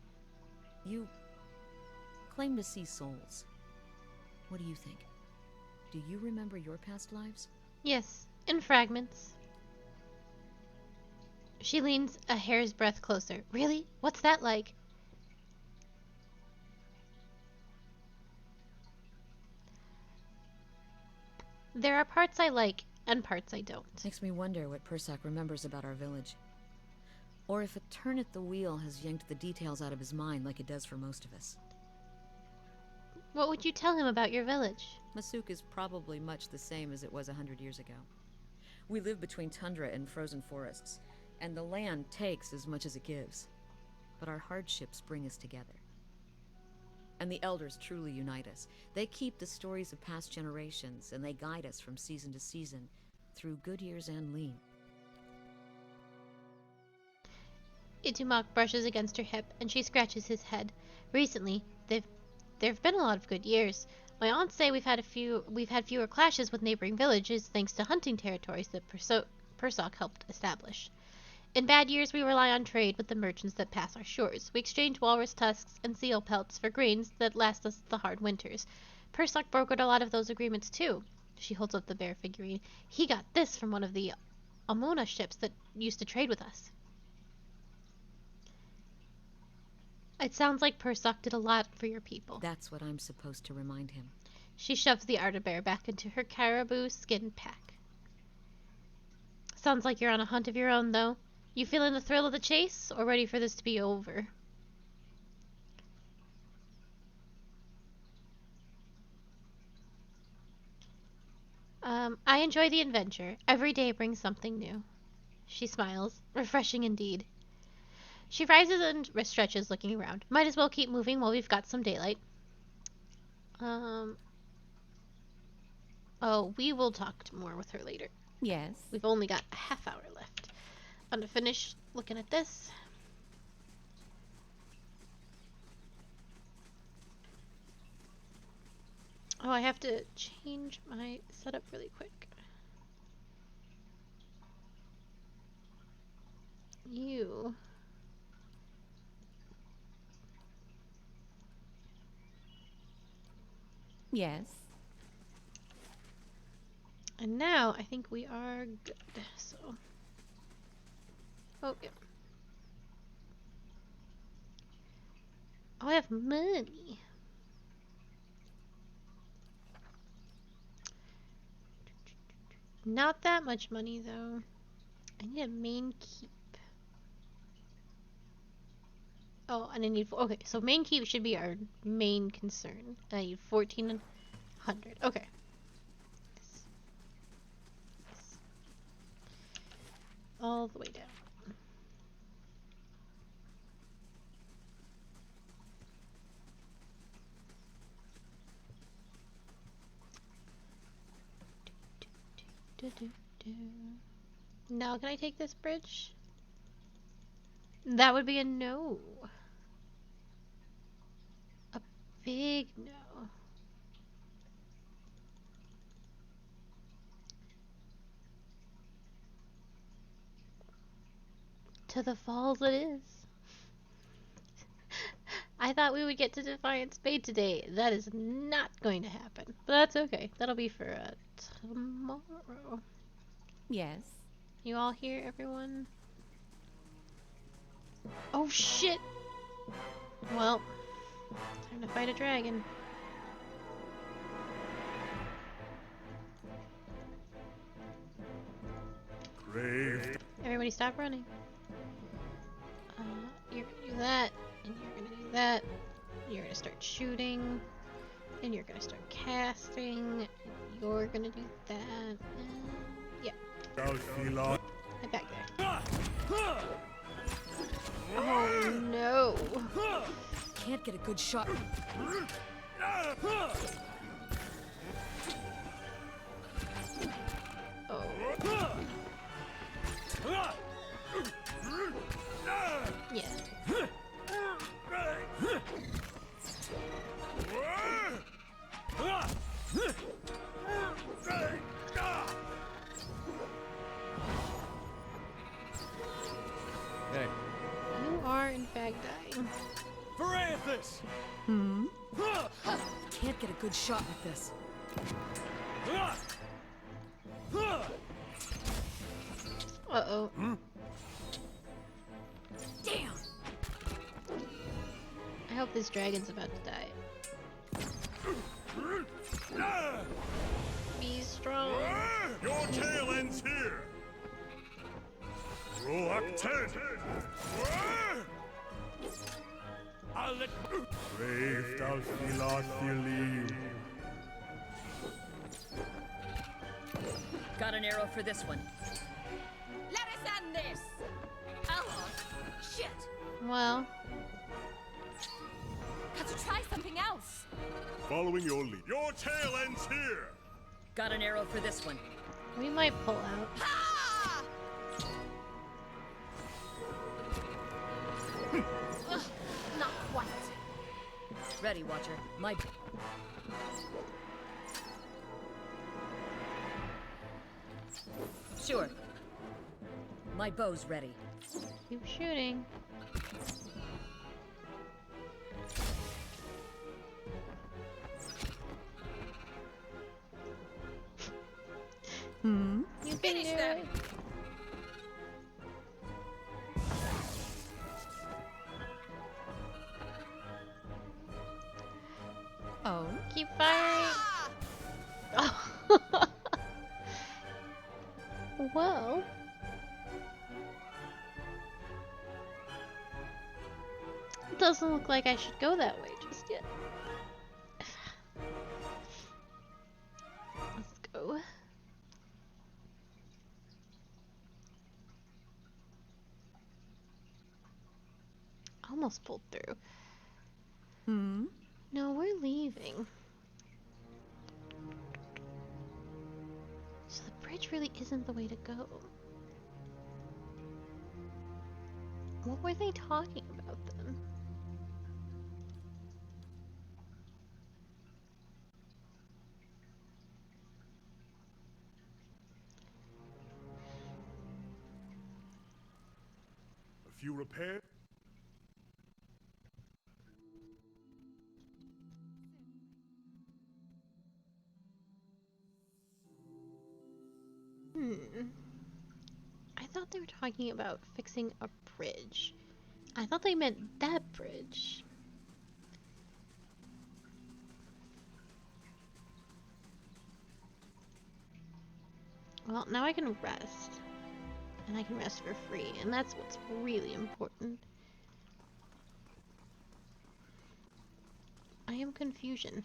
[SPEAKER 10] You claim to see souls. What do you think? Do you remember your past lives?
[SPEAKER 6] Yes, in fragments. She leans a hair's breadth closer. Really? What's that like? There are parts I like and parts I don't.
[SPEAKER 10] Makes me wonder what Persok remembers about our village. Or if a turn at the wheel has yanked the details out of his mind like it does for most of us.
[SPEAKER 6] What would you tell him about your village?
[SPEAKER 10] Masuk is probably much the same as it was 100 years ago. We live between tundra and frozen forests, and the land takes as much as it gives. But our hardships bring us together. And the elders truly unite us. They keep the stories of past generations, and they guide us from season to season, through good years and lean.
[SPEAKER 6] Itumak brushes against her hip, and she scratches his head. Recently, there've been a lot of good years. My aunts say we've had fewer clashes with neighboring villages thanks to hunting territories that Persok helped establish. In bad years, we rely on trade with the merchants that pass our shores. We exchange walrus tusks and seal pelts for grains that last us the hard winters. Persok brokered a lot of those agreements too. She holds up the bear figurine. He got this from one of the Amona ships that used to trade with us. It sounds like Persok did a lot for your people.
[SPEAKER 10] That's what I'm supposed to remind him.
[SPEAKER 6] She shoves the Arda bear back into her caribou skin pack. Sounds like you're on a hunt of your own, though. You feeling the thrill of the chase, or ready for this to be over? I enjoy the adventure. Every day brings something new. She smiles. Refreshing indeed. She rises and stretches, looking around. Might as well keep moving while we've got some daylight. Oh, we will talk more with her later.
[SPEAKER 1] Yes.
[SPEAKER 6] We've only got a half hour left. I'm gonna finish looking at this. Oh, I have to change my setup really quick. You.
[SPEAKER 1] Yes.
[SPEAKER 6] And now I think we are good. So. Oh, yeah. Oh, I have money. Not that much money, though. I need a main keep. Oh, and I need... Okay, so main keep should be our main concern. I need 1,400. Okay. All the way down. Now, can I take this bridge? That would be a no. A big no. To the falls it is. I thought we would get to Defiance Bay today. That is not going to happen. But that's okay. That'll be for tomorrow.
[SPEAKER 1] Yes.
[SPEAKER 6] You all here, everyone? Oh shit! Well, time to fight a dragon.
[SPEAKER 2] Grave.
[SPEAKER 6] Everybody stop running. You're gonna do that, and you're gonna do that. You're gonna start shooting, and you're gonna start casting, and you're gonna do that, and yeah. Head back there. Oh no!
[SPEAKER 10] Can't get a good shot.
[SPEAKER 6] Oh. Yeah.
[SPEAKER 4] Hey.
[SPEAKER 6] You are in fact dying.
[SPEAKER 4] Varathis!
[SPEAKER 1] Hmm?
[SPEAKER 10] Can't get a good shot with this.
[SPEAKER 6] Uh-oh.
[SPEAKER 10] Damn!
[SPEAKER 6] I hope this dragon's about to die. Be strong.
[SPEAKER 2] Your tail ends here. Ruach 10. I'll let Brave Dalfilathili.
[SPEAKER 10] Got an arrow for this one. Let us end this! Oh, shit!
[SPEAKER 6] Well,
[SPEAKER 10] Have to try something else.
[SPEAKER 2] Following your lead. Your tail ends here.
[SPEAKER 10] Got an arrow for this one.
[SPEAKER 6] we might pull out.
[SPEAKER 10] Ah! Ugh, not quite. Ready, Watcher. My... Sure. My bow's ready.
[SPEAKER 6] Keep shooting.
[SPEAKER 1] Hmm?
[SPEAKER 6] You finish them.
[SPEAKER 1] Oh?
[SPEAKER 6] Keep firing. Oh. Well. It doesn't look like I should go that way just yet. Let's go. Almost pulled through.
[SPEAKER 1] Hmm?
[SPEAKER 6] No, we're leaving. So the bridge really isn't the way to go. What were they talking about then?
[SPEAKER 2] A few repairs.
[SPEAKER 6] I thought they were talking about fixing a bridge. I thought they meant that bridge. Well, now I can rest. And I can rest for free, and that's what's really important. I am confusion.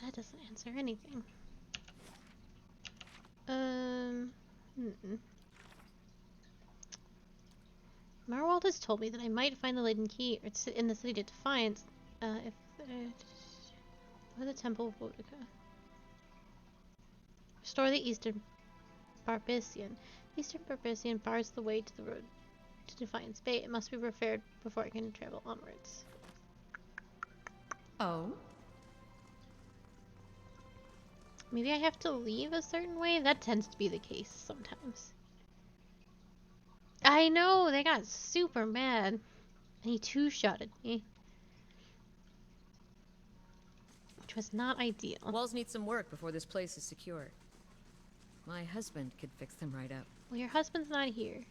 [SPEAKER 6] That doesn't answer anything. Marwald has told me that I might find the Laden Key in the city to Defiance if or the Temple of Boudica. Restore the Eastern Barbician. Eastern Barbician bars the way to the road to Defiance Bay. It must be repaired before I can travel onwards.
[SPEAKER 1] Oh?
[SPEAKER 6] Maybe I have to leave a certain way? That tends to be the case sometimes. I know! They got super mad. And he two-shotted me. Which was not ideal.
[SPEAKER 10] Walls need some work before this place is secure. My husband could fix them right up.
[SPEAKER 6] Well, your husband's not here.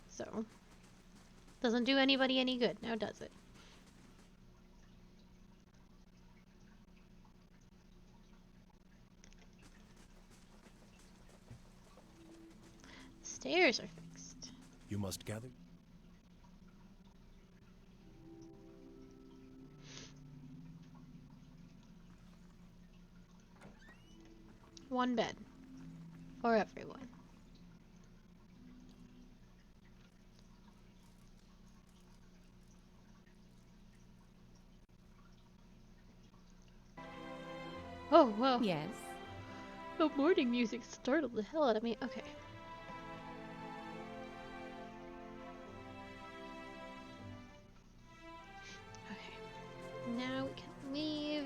[SPEAKER 6] So... doesn't do anybody any good, now does it? Stairs are fixed.
[SPEAKER 7] You must gather.
[SPEAKER 6] One bed. For everyone. Oh, whoa.
[SPEAKER 1] Yes.
[SPEAKER 6] The morning music startled the hell out of me. Okay. Okay. Now we can leave.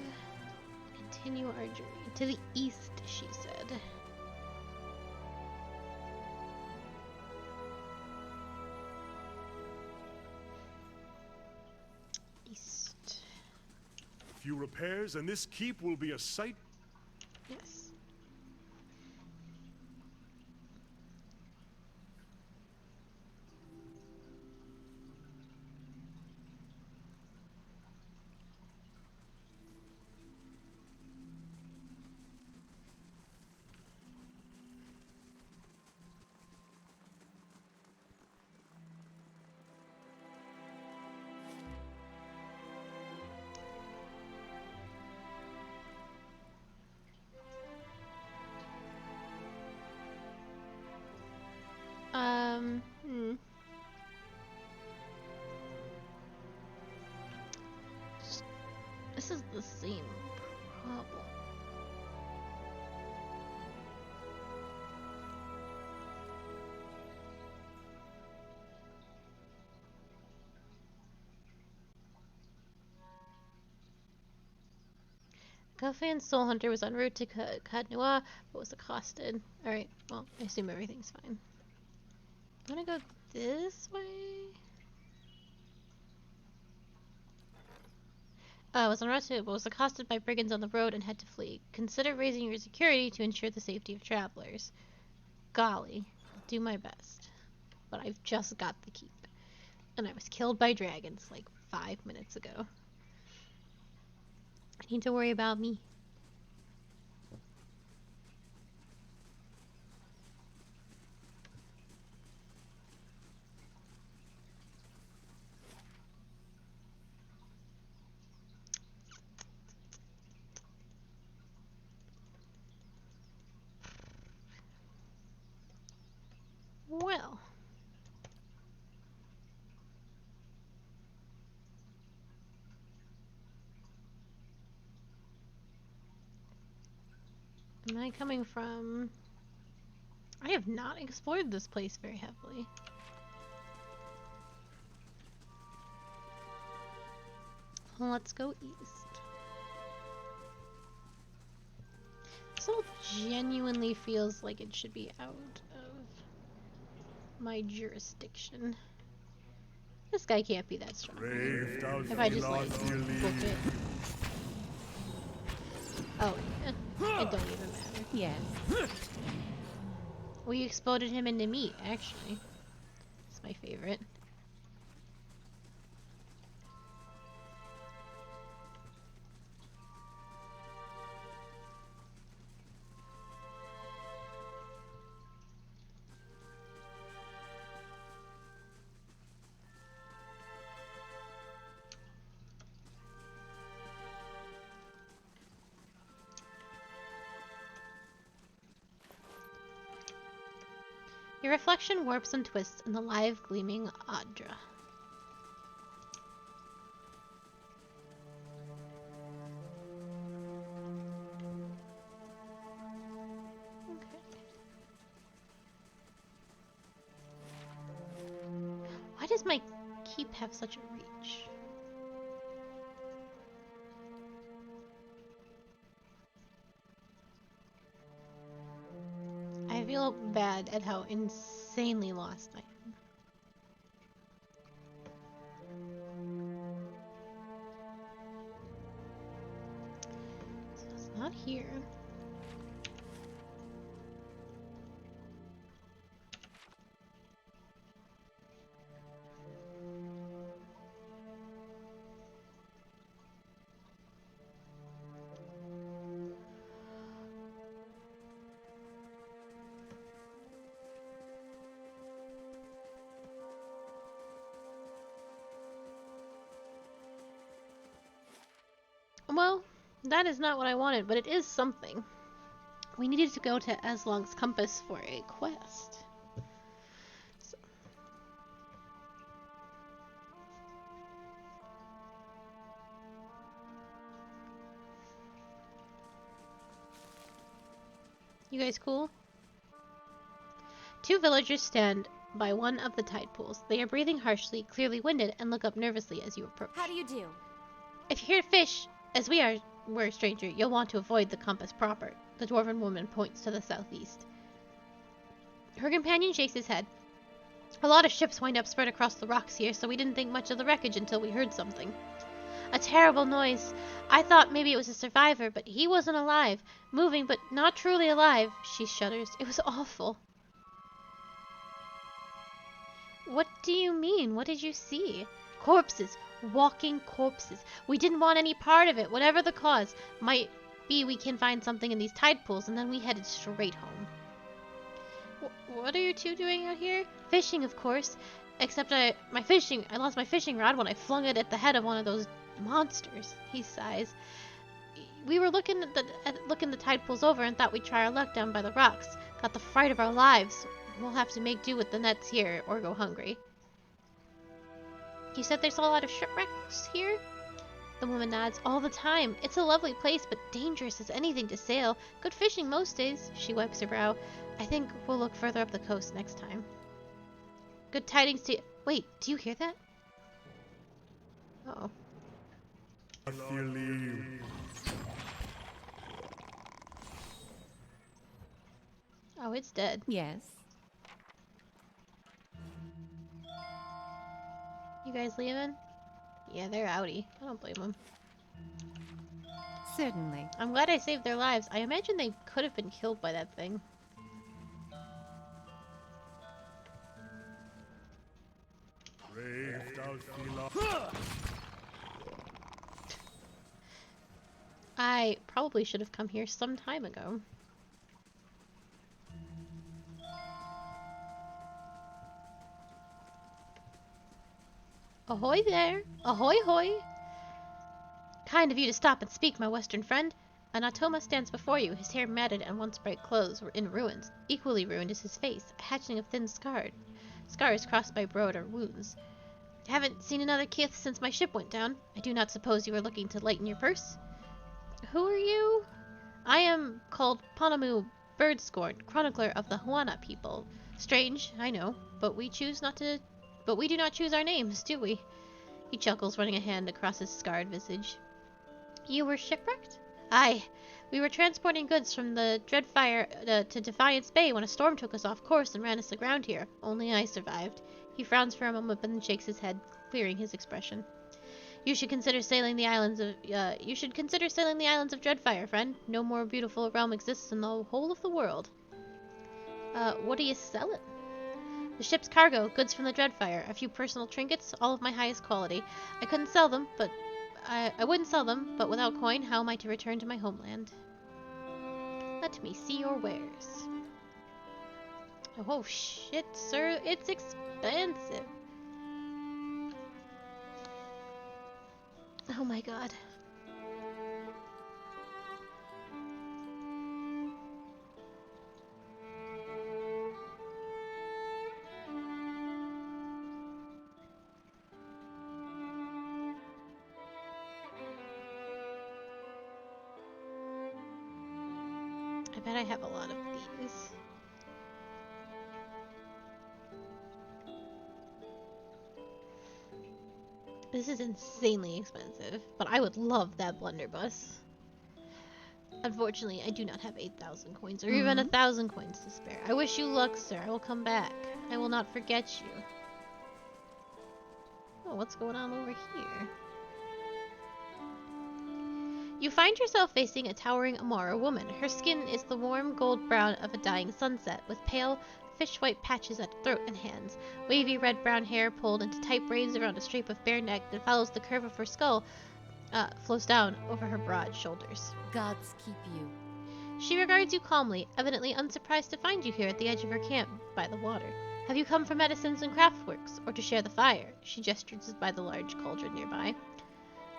[SPEAKER 6] Continue our journey. To the east, she said. East.
[SPEAKER 2] A few repairs, and this keep will be a sight.
[SPEAKER 6] Yes. Hmm. This is the same problem. Kafan Soul Hunter was en route to Kadnua, but was accosted. Alright, well, I assume everything's fine. I'm gonna go this way? Was en route to, but was accosted by brigands on the road and had to flee. Consider raising your security to ensure the safety of travelers. Golly, I'll do my best. But I've just got the keep. And I was killed by dragons like 5 minutes ago. I need to worry about me. Well. Am I coming from... I have not explored this place very heavily. Well, let's go east. This all genuinely feels like it should be out of my jurisdiction. This guy can't be that strong. If I just like book it. Oh, yeah. It don't even matter.
[SPEAKER 1] Yes.
[SPEAKER 6] We exploded him into meat, actually. It's my favorite. Your reflection warps and twists in the live, gleaming Adra. Why does my keep have such a reach? I feel bad at how insanely lost I am. So it's not here. Well, that is not what I wanted, but it is something. We needed to go to Eslong's Compass for a quest. So. You guys cool? Two villagers stand by one of the tide pools. They are breathing harshly, clearly winded, and look up nervously as you approach.
[SPEAKER 11] How do you do?
[SPEAKER 6] If you're here to fish, as we're a stranger, you'll want to avoid the compass proper. The dwarven woman points to the southeast. Her companion shakes his head. A lot of ships wind up spread across the rocks here, so we didn't think much of the wreckage until we heard something. A terrible noise. I thought maybe it was a survivor, but he wasn't alive. Moving, but not truly alive. She shudders. It was awful. What do you mean? What did you see? Corpses. Walking corpses. We didn't want any part of it, whatever the cause. Might be we can find something in these tide pools, and then we headed straight home. What are you two doing out here? Fishing, of course. Except I lost my fishing rod when I flung it at the head of one of those monsters. He sighs. We were looking the tide pools over and thought we'd try our luck down by the rocks. Got the fright of our lives. We'll have to make do with the nets here or go hungry. You said there's a lot of shipwrecks here? The woman nods. All the time. It's a lovely place, but dangerous as anything to sail. Good fishing most days. She wipes her brow. I think we'll look further up the coast next time. Good tidings to you. Wait, do you hear that? Uh-oh. Oh, it's dead.
[SPEAKER 1] Yes.
[SPEAKER 6] You guys leaving? Yeah, they're outie. I don't blame them.
[SPEAKER 1] Certainly.
[SPEAKER 6] I'm glad I saved their lives. I imagine they could have been killed by that thing. I probably should have come here some time ago. Ahoy there! Ahoy hoy! Kind of you to stop and speak, my western friend. Anatoma stands before you, his hair matted and once bright clothes were in ruins. Equally ruined is his face, a hatching of thin scars crossed by broader wounds. Haven't seen another kith since my ship went down. I do not suppose you are looking to lighten your purse? Who are you? I am called Ponamu Birdscorn, chronicler of the Huana people. Strange, I know, but we do not choose our names, do we? He chuckles, running a hand across his scarred visage. You were shipwrecked? Aye. We were transporting goods from the Dreadfire to Defiance Bay when a storm took us off course and ran us aground here. Only I survived. He frowns for a moment, but then shakes his head, clearing his expression. You should consider sailing the islands of Dreadfire, friend. No more beautiful realm exists in the whole of the world. What are you selling? The ship's cargo, goods from the Dreadfire, a few personal trinkets, all of my highest quality. I wouldn't sell them, but without coin, how am I to return to my homeland? Let me see your wares. Oh shit, sir, it's expensive. Oh my god. bet I have a lot of these. This is insanely expensive, but I would love that blunderbuss. Unfortunately, I do not have 8,000 coins, or even 1,000 coins to spare. I wish you luck, sir. I will come back. I will not forget you. Oh, what's going on over here? You find yourself facing a towering Amara woman. Her skin is the warm gold brown of a dying sunset, with pale, fish-white patches at throat and hands. Wavy red-brown hair pulled into tight braids around a strip of bare neck that follows the curve of her skull, flows down over her broad shoulders.
[SPEAKER 1] Gods keep you.
[SPEAKER 6] She regards you calmly, evidently unsurprised to find you here at the edge of her camp, by the water. Have you come for medicines and craftworks, or to share the fire? She gestures by the large cauldron nearby.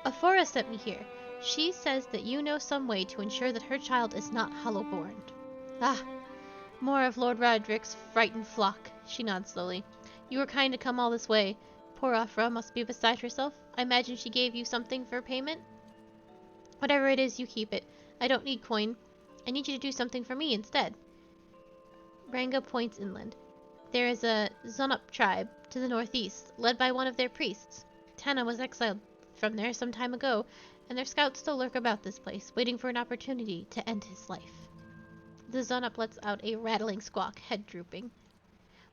[SPEAKER 6] Aphora sent me here. She says that you know some way to ensure that her child is not hollow-born. Ah, more of Lord Roderick's frightened flock. She nods slowly. You were kind to come all this way. Poor Aphra must be beside herself. I imagine she gave you something for payment? Whatever it is, you keep it. I don't need coin. I need you to do something for me instead. Ranga points inland. There is a Zunup tribe to the northeast, led by one of their priests. Tana was exiled from there some time ago, and their scouts still lurk about this place, waiting for an opportunity to end his life. The Zunup lets out a rattling squawk, head drooping.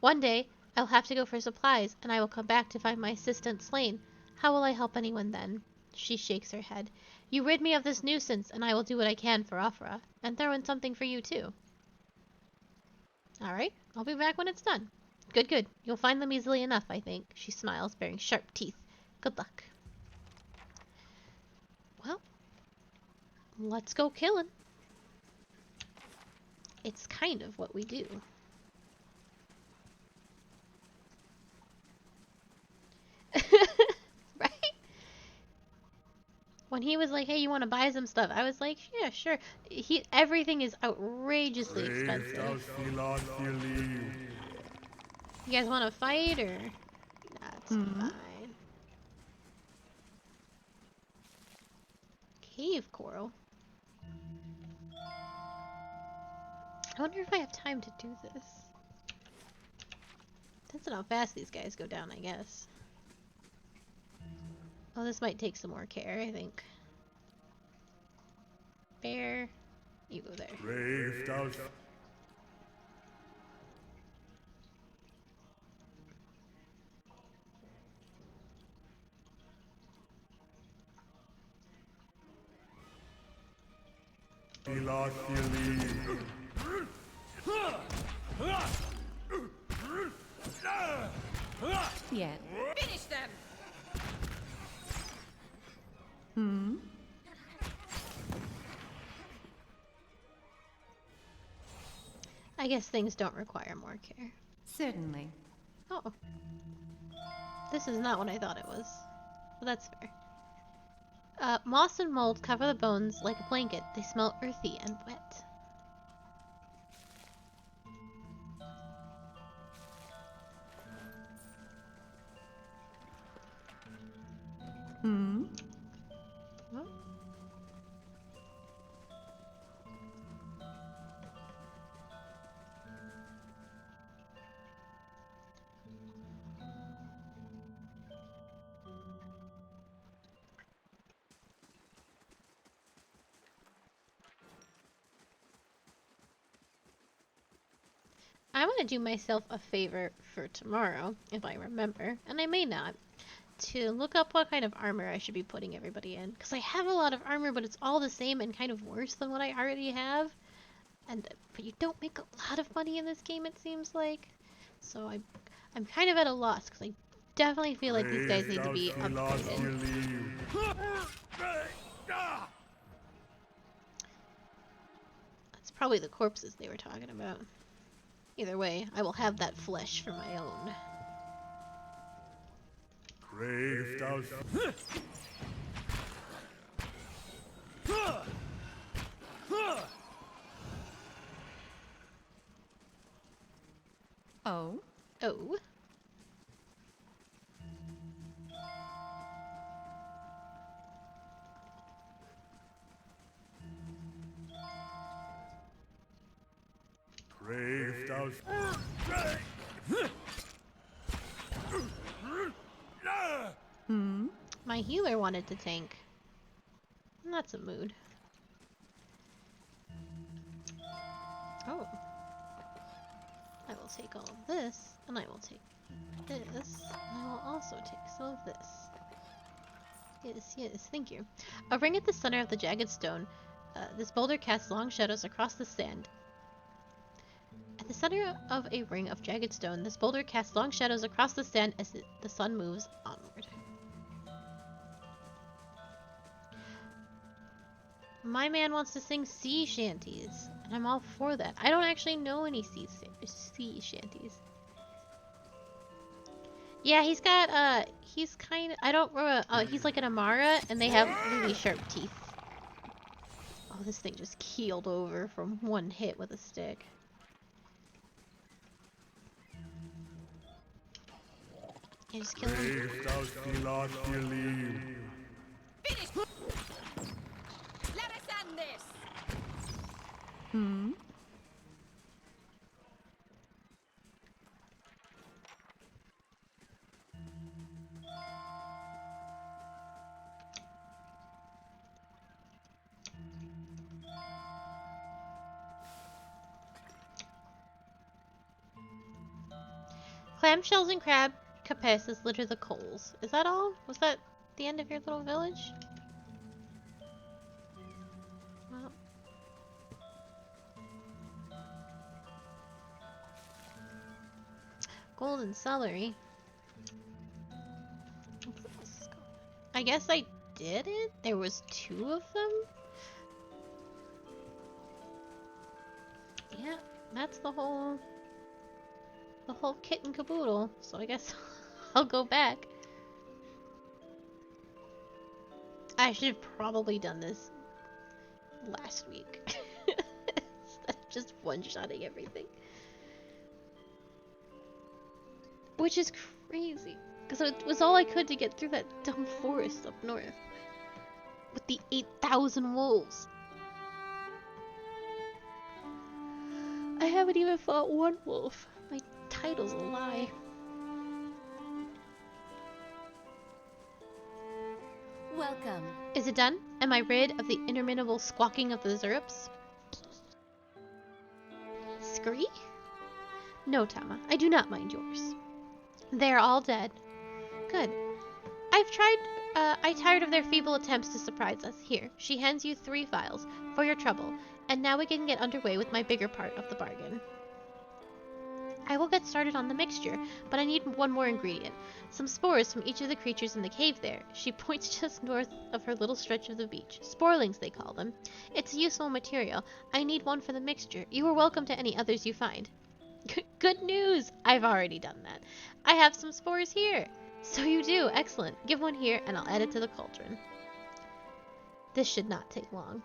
[SPEAKER 6] One day, I'll have to go for supplies, and I will come back to find my assistant slain. How will I help anyone then? She shakes her head. You rid me of this nuisance, and I will do what I can for Aphra, and throw in something for you too. Alright, I'll be back when it's done. Good, good. You'll find them easily enough, I think. She smiles, baring sharp teeth. Good luck. Well, let's go killing. It's kind of what we do. Right? When he was like, hey, you want to buy some stuff? I was like, yeah, sure. Everything is outrageously expensive. You guys want to fight, or? That's fine. Cave coral. I wonder if I have time to do this. Depends on how fast these guys go down, I guess. Oh, this might take some more care, I think. Bear, you go there.
[SPEAKER 1] Yeah.
[SPEAKER 10] Finish them!
[SPEAKER 6] I guess things don't require more care.
[SPEAKER 1] Certainly.
[SPEAKER 6] Oh. This is not what I thought it was. But that's fair. Moss and mold cover the bones like a blanket. They smell earthy and wet. What? I want to do myself a favor for tomorrow, if I remember, and I may not, to look up what kind of armor I should be putting everybody in. Because I have a lot of armor, but it's all the same and kind of worse than what I already have. But you don't make a lot of money in this game, it seems like. So I'm kind of at a loss, because I definitely feel like these guys need to be upgraded. That's probably the corpses they were talking about. Either way, I will have that flesh for my own.
[SPEAKER 1] Oh?
[SPEAKER 6] Oh? My healer wanted to tank. That's a mood. Oh. I will take all of this, and I will take this, and I will also take some of this. Yes, yes, thank you. A ring at the center of the jagged stone. This boulder casts long shadows across the sand. At the center of a ring of jagged stone, this boulder casts long shadows across the sand as the sun moves onward. My man wants to sing sea shanties, and I'm all for that. I don't actually know any sea shanties. Yeah, he's got, he's kind of, I don't remember, he's like an Amara, and they have really sharp teeth. Oh, this thing just keeled over from one hit with a stick. Yeah, just kill him.
[SPEAKER 10] Finish! Let us end this!
[SPEAKER 6] Clamshells and crab capaces litter the coals. Is that all? Was that the end of your little village? Well. Golden celery. I guess I did it? There was 2 of them? Yeah, that's the whole kit and caboodle. So I guess I'll go back. I should have probably done this last week. Instead of just one-shotting everything. Which is crazy. Because it was all I could to get through that dumb forest up north. With the 8,000 wolves. I haven't even fought one wolf. My title's a lie.
[SPEAKER 1] Welcome.
[SPEAKER 6] Is it done? Am I rid of the interminable squawking of the Zerps? Scree? No, Tama, I do not mind yours. They are all dead. Good. I tired of their feeble attempts to surprise us. Here, she hands you 3 vials for your trouble, and now we can get underway with my bigger part of the bargain. I will get started on the mixture, but I need one more ingredient. Some spores from each of the creatures in the cave there. She points just north of her little stretch of the beach. Sporlings, they call them. It's a useful material. I need one for the mixture. You are welcome to any others you find. Good news! I've already done that. I have some spores here. So you do. Excellent. Give one here, and I'll add it to the cauldron. This should not take long.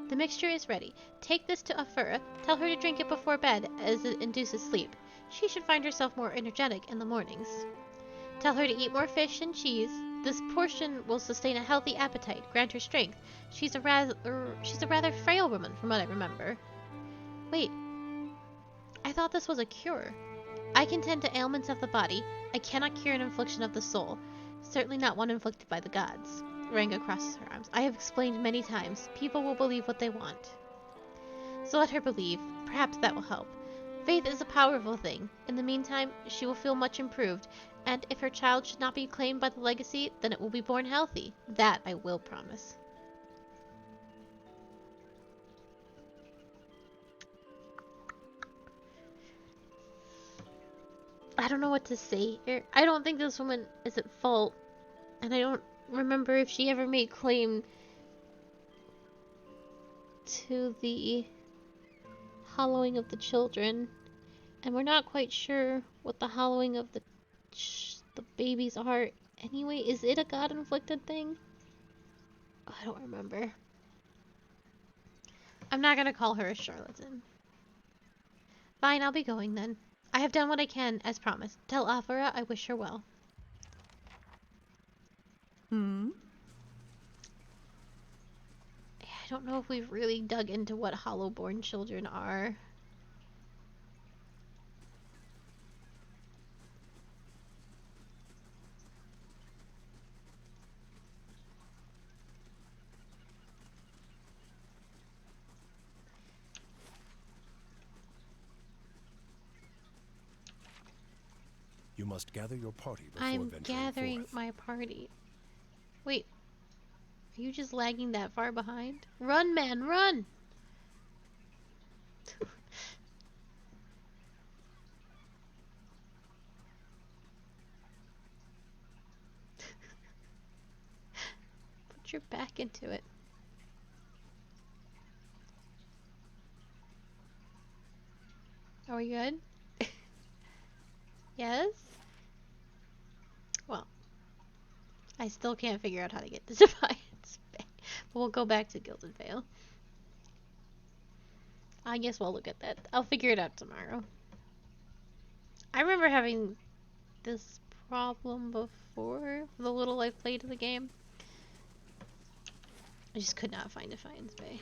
[SPEAKER 6] The mixture is ready. Take this to Afura. Tell her to drink it before bed, as it induces sleep. She should find herself more energetic in the mornings. Tell her to eat more fish and cheese. This portion will sustain a healthy appetite, grant her strength. She's a rather frail woman, from what I remember. Wait. I thought this was a cure. I can tend to ailments of the body. I cannot cure an affliction of the soul. Certainly not one inflicted by the gods. Ranga crosses her arms. I have explained many times. People will believe what they want. So let her believe. Perhaps that will help. Faith is a powerful thing. In the meantime, she will feel much improved, and if her child should not be claimed by the legacy, then it will be born healthy. That I will promise. I don't know what to say here. I don't think this woman is at fault, and I don't remember if she ever made claim to the hollowing of the children, and we're not quite sure what the hollowing of the babies are anyway. Is it a god-inflicted thing? I don't remember. I'm not gonna call her a charlatan. Fine, I'll be going then. I have done what I can, as promised. Tell Afura I wish her well. Yeah, don't know if we've really dug into what Hollowborn children are.
[SPEAKER 11] You must gather your party before
[SPEAKER 6] I'm
[SPEAKER 11] venturing
[SPEAKER 6] gathering
[SPEAKER 11] forth.
[SPEAKER 6] my party. Wait, are you just lagging that far behind? Run, man, run! Put your back into it. Are we good? Yes? Well, I still can't figure out how to get to Defiance Bay. But we'll go back to Gilded Vale. I guess we'll look at that. I'll figure it out tomorrow. I remember having this problem before, the little I've played of the game. I just could not find Defiance Bay.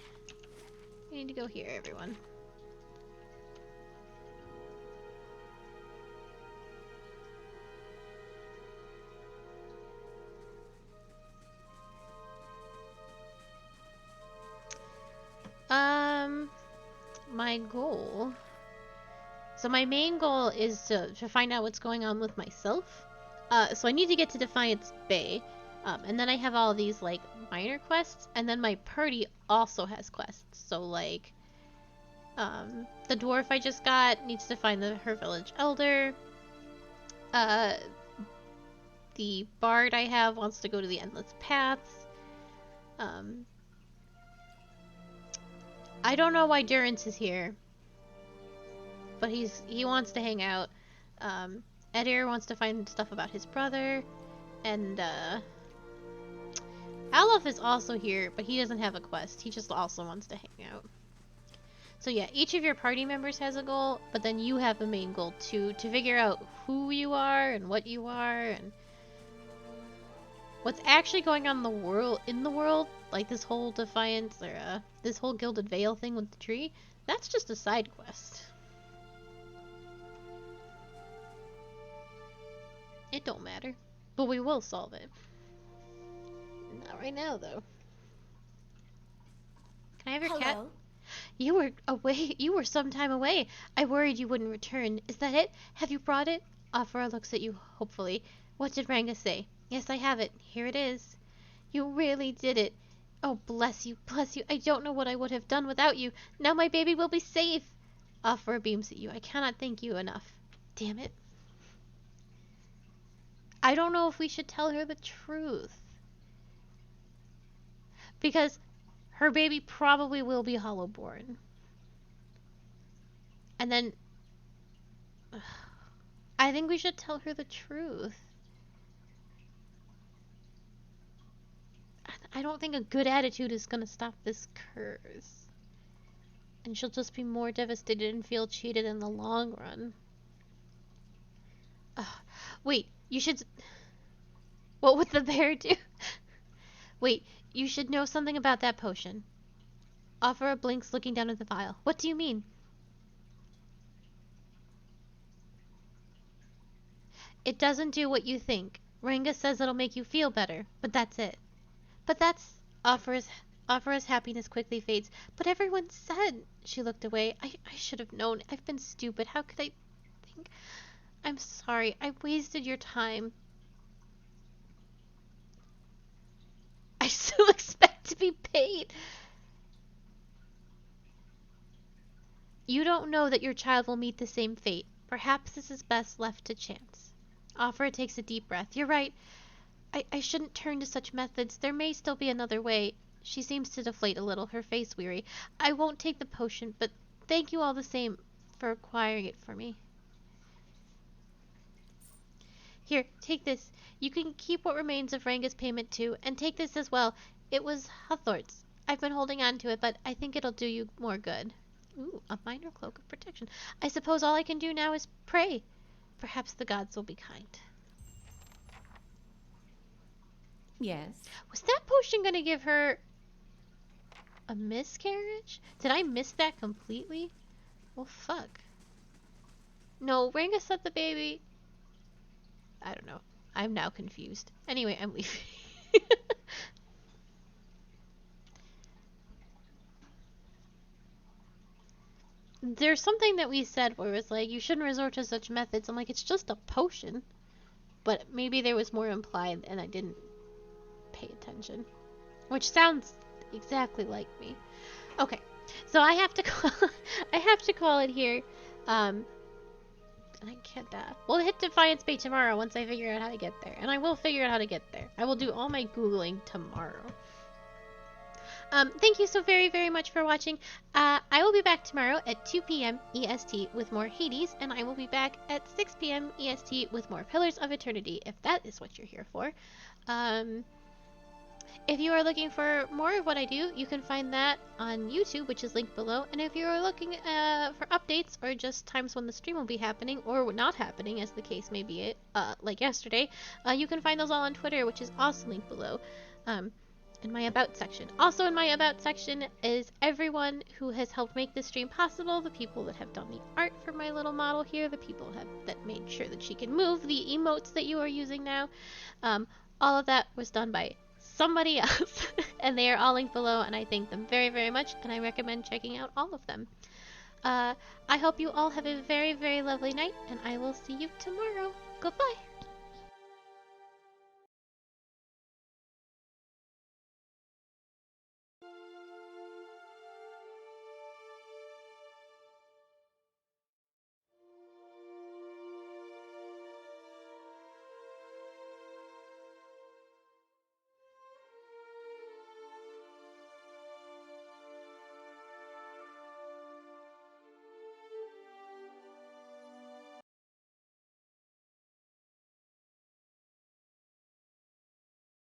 [SPEAKER 6] We need to go here, everyone. My goal. So my main goal is to find out what's going on with myself. So I need to get to Defiance Bay. And then I have all these, like, minor quests. And then my party also has quests. So, like, the dwarf I just got needs to find her village elder. The bard I have wants to go to the Endless Paths. I don't know why Durance is here, but he wants to hang out. Edir wants to find stuff about his brother, and Alof is also here, but he doesn't have a quest. He just also wants to hang out. So yeah, each of your party members has a goal, but then you have a main goal too, to figure out who you are and what you are and what's actually going on in the world, like this whole Defiance or this whole Gilded Vale thing with the tree. That's just a side quest. It don't matter, but we will solve it. Not right now, though. Can I have your cat? You were away. You were some time away. I worried you wouldn't return. Is that it? Have you brought it? Afra looks at you hopefully. What did Ranga say? Yes, I have it. Here it is. You really did it. Oh, bless you, bless you. I don't know what I would have done without you. Now my baby will be safe. Afra beams at you. I cannot thank you enough. Damn it. I don't know if we should tell her the truth. Because her baby probably will be Hollowborn. And then I think we should tell her the truth. I don't think a good attitude is gonna stop this curse. And she'll just be more devastated and feel cheated in the long run. Wait, you should... What would the bear do? Wait, you should know something about that potion. Afra blinks, looking down at the vial. What do you mean? It doesn't do what you think. Ranga says it'll make you feel better, but that's it. But that's... Afra's happiness quickly fades. But everyone said... She looked away. I should have known. I've been stupid. How could I think... I'm sorry. I wasted your time. I still expect to be paid. You don't know that your child will meet the same fate. Perhaps this is best left to chance. Afra takes a deep breath. You're right. I shouldn't turn to such methods. There may still be another way. She seems to deflate a little, her face weary. I won't take the potion, but thank you all the same for acquiring it for me. Here, take this. You can keep what remains of Ranga's payment too, and take this as well. It was Hathort's. I've been holding on to it, but I think it'll do you more good. Ooh, a minor cloak of protection. I suppose all I can do now is pray. Perhaps the gods will be kind.
[SPEAKER 1] Yes.
[SPEAKER 6] Was that potion gonna give her... A miscarriage? Did I miss that completely? Well, fuck. No, Ranga said the baby. I don't know. I'm now confused. Anyway, I'm leaving. There's something that we said where it was like, you shouldn't resort to such methods. I'm like, it's just a potion. But maybe there was more implied and I didn't pay attention. Which sounds exactly like me. Okay, so I have to call it here. And I can't. We'll hit Defiance Bay tomorrow once I figure out how to get there, and I will figure out how to get there. I will do all my googling tomorrow. Thank you so very, very much for watching. I will be back tomorrow at 2 p.m. EST with more Hades, and I will be back at 6 p.m. EST with more Pillars of Eternity, if that is what you're here for. If you are looking for more of what I do, you can find that on YouTube, which is linked below. And if you are looking for updates or just times when the stream will be happening or not happening, as the case may be, like yesterday, you can find those all on Twitter, which is also linked below in my About section. Also in my About section is everyone who has helped make this stream possible, the people that have done the art for my little model here, the people that made sure that she can move, the emotes that you are using now. All of that was done by somebody else, and they are all linked below, and I thank them very, very much, and I recommend checking out all of them. I hope you all have a very, very lovely night, and I will see you tomorrow. Goodbye!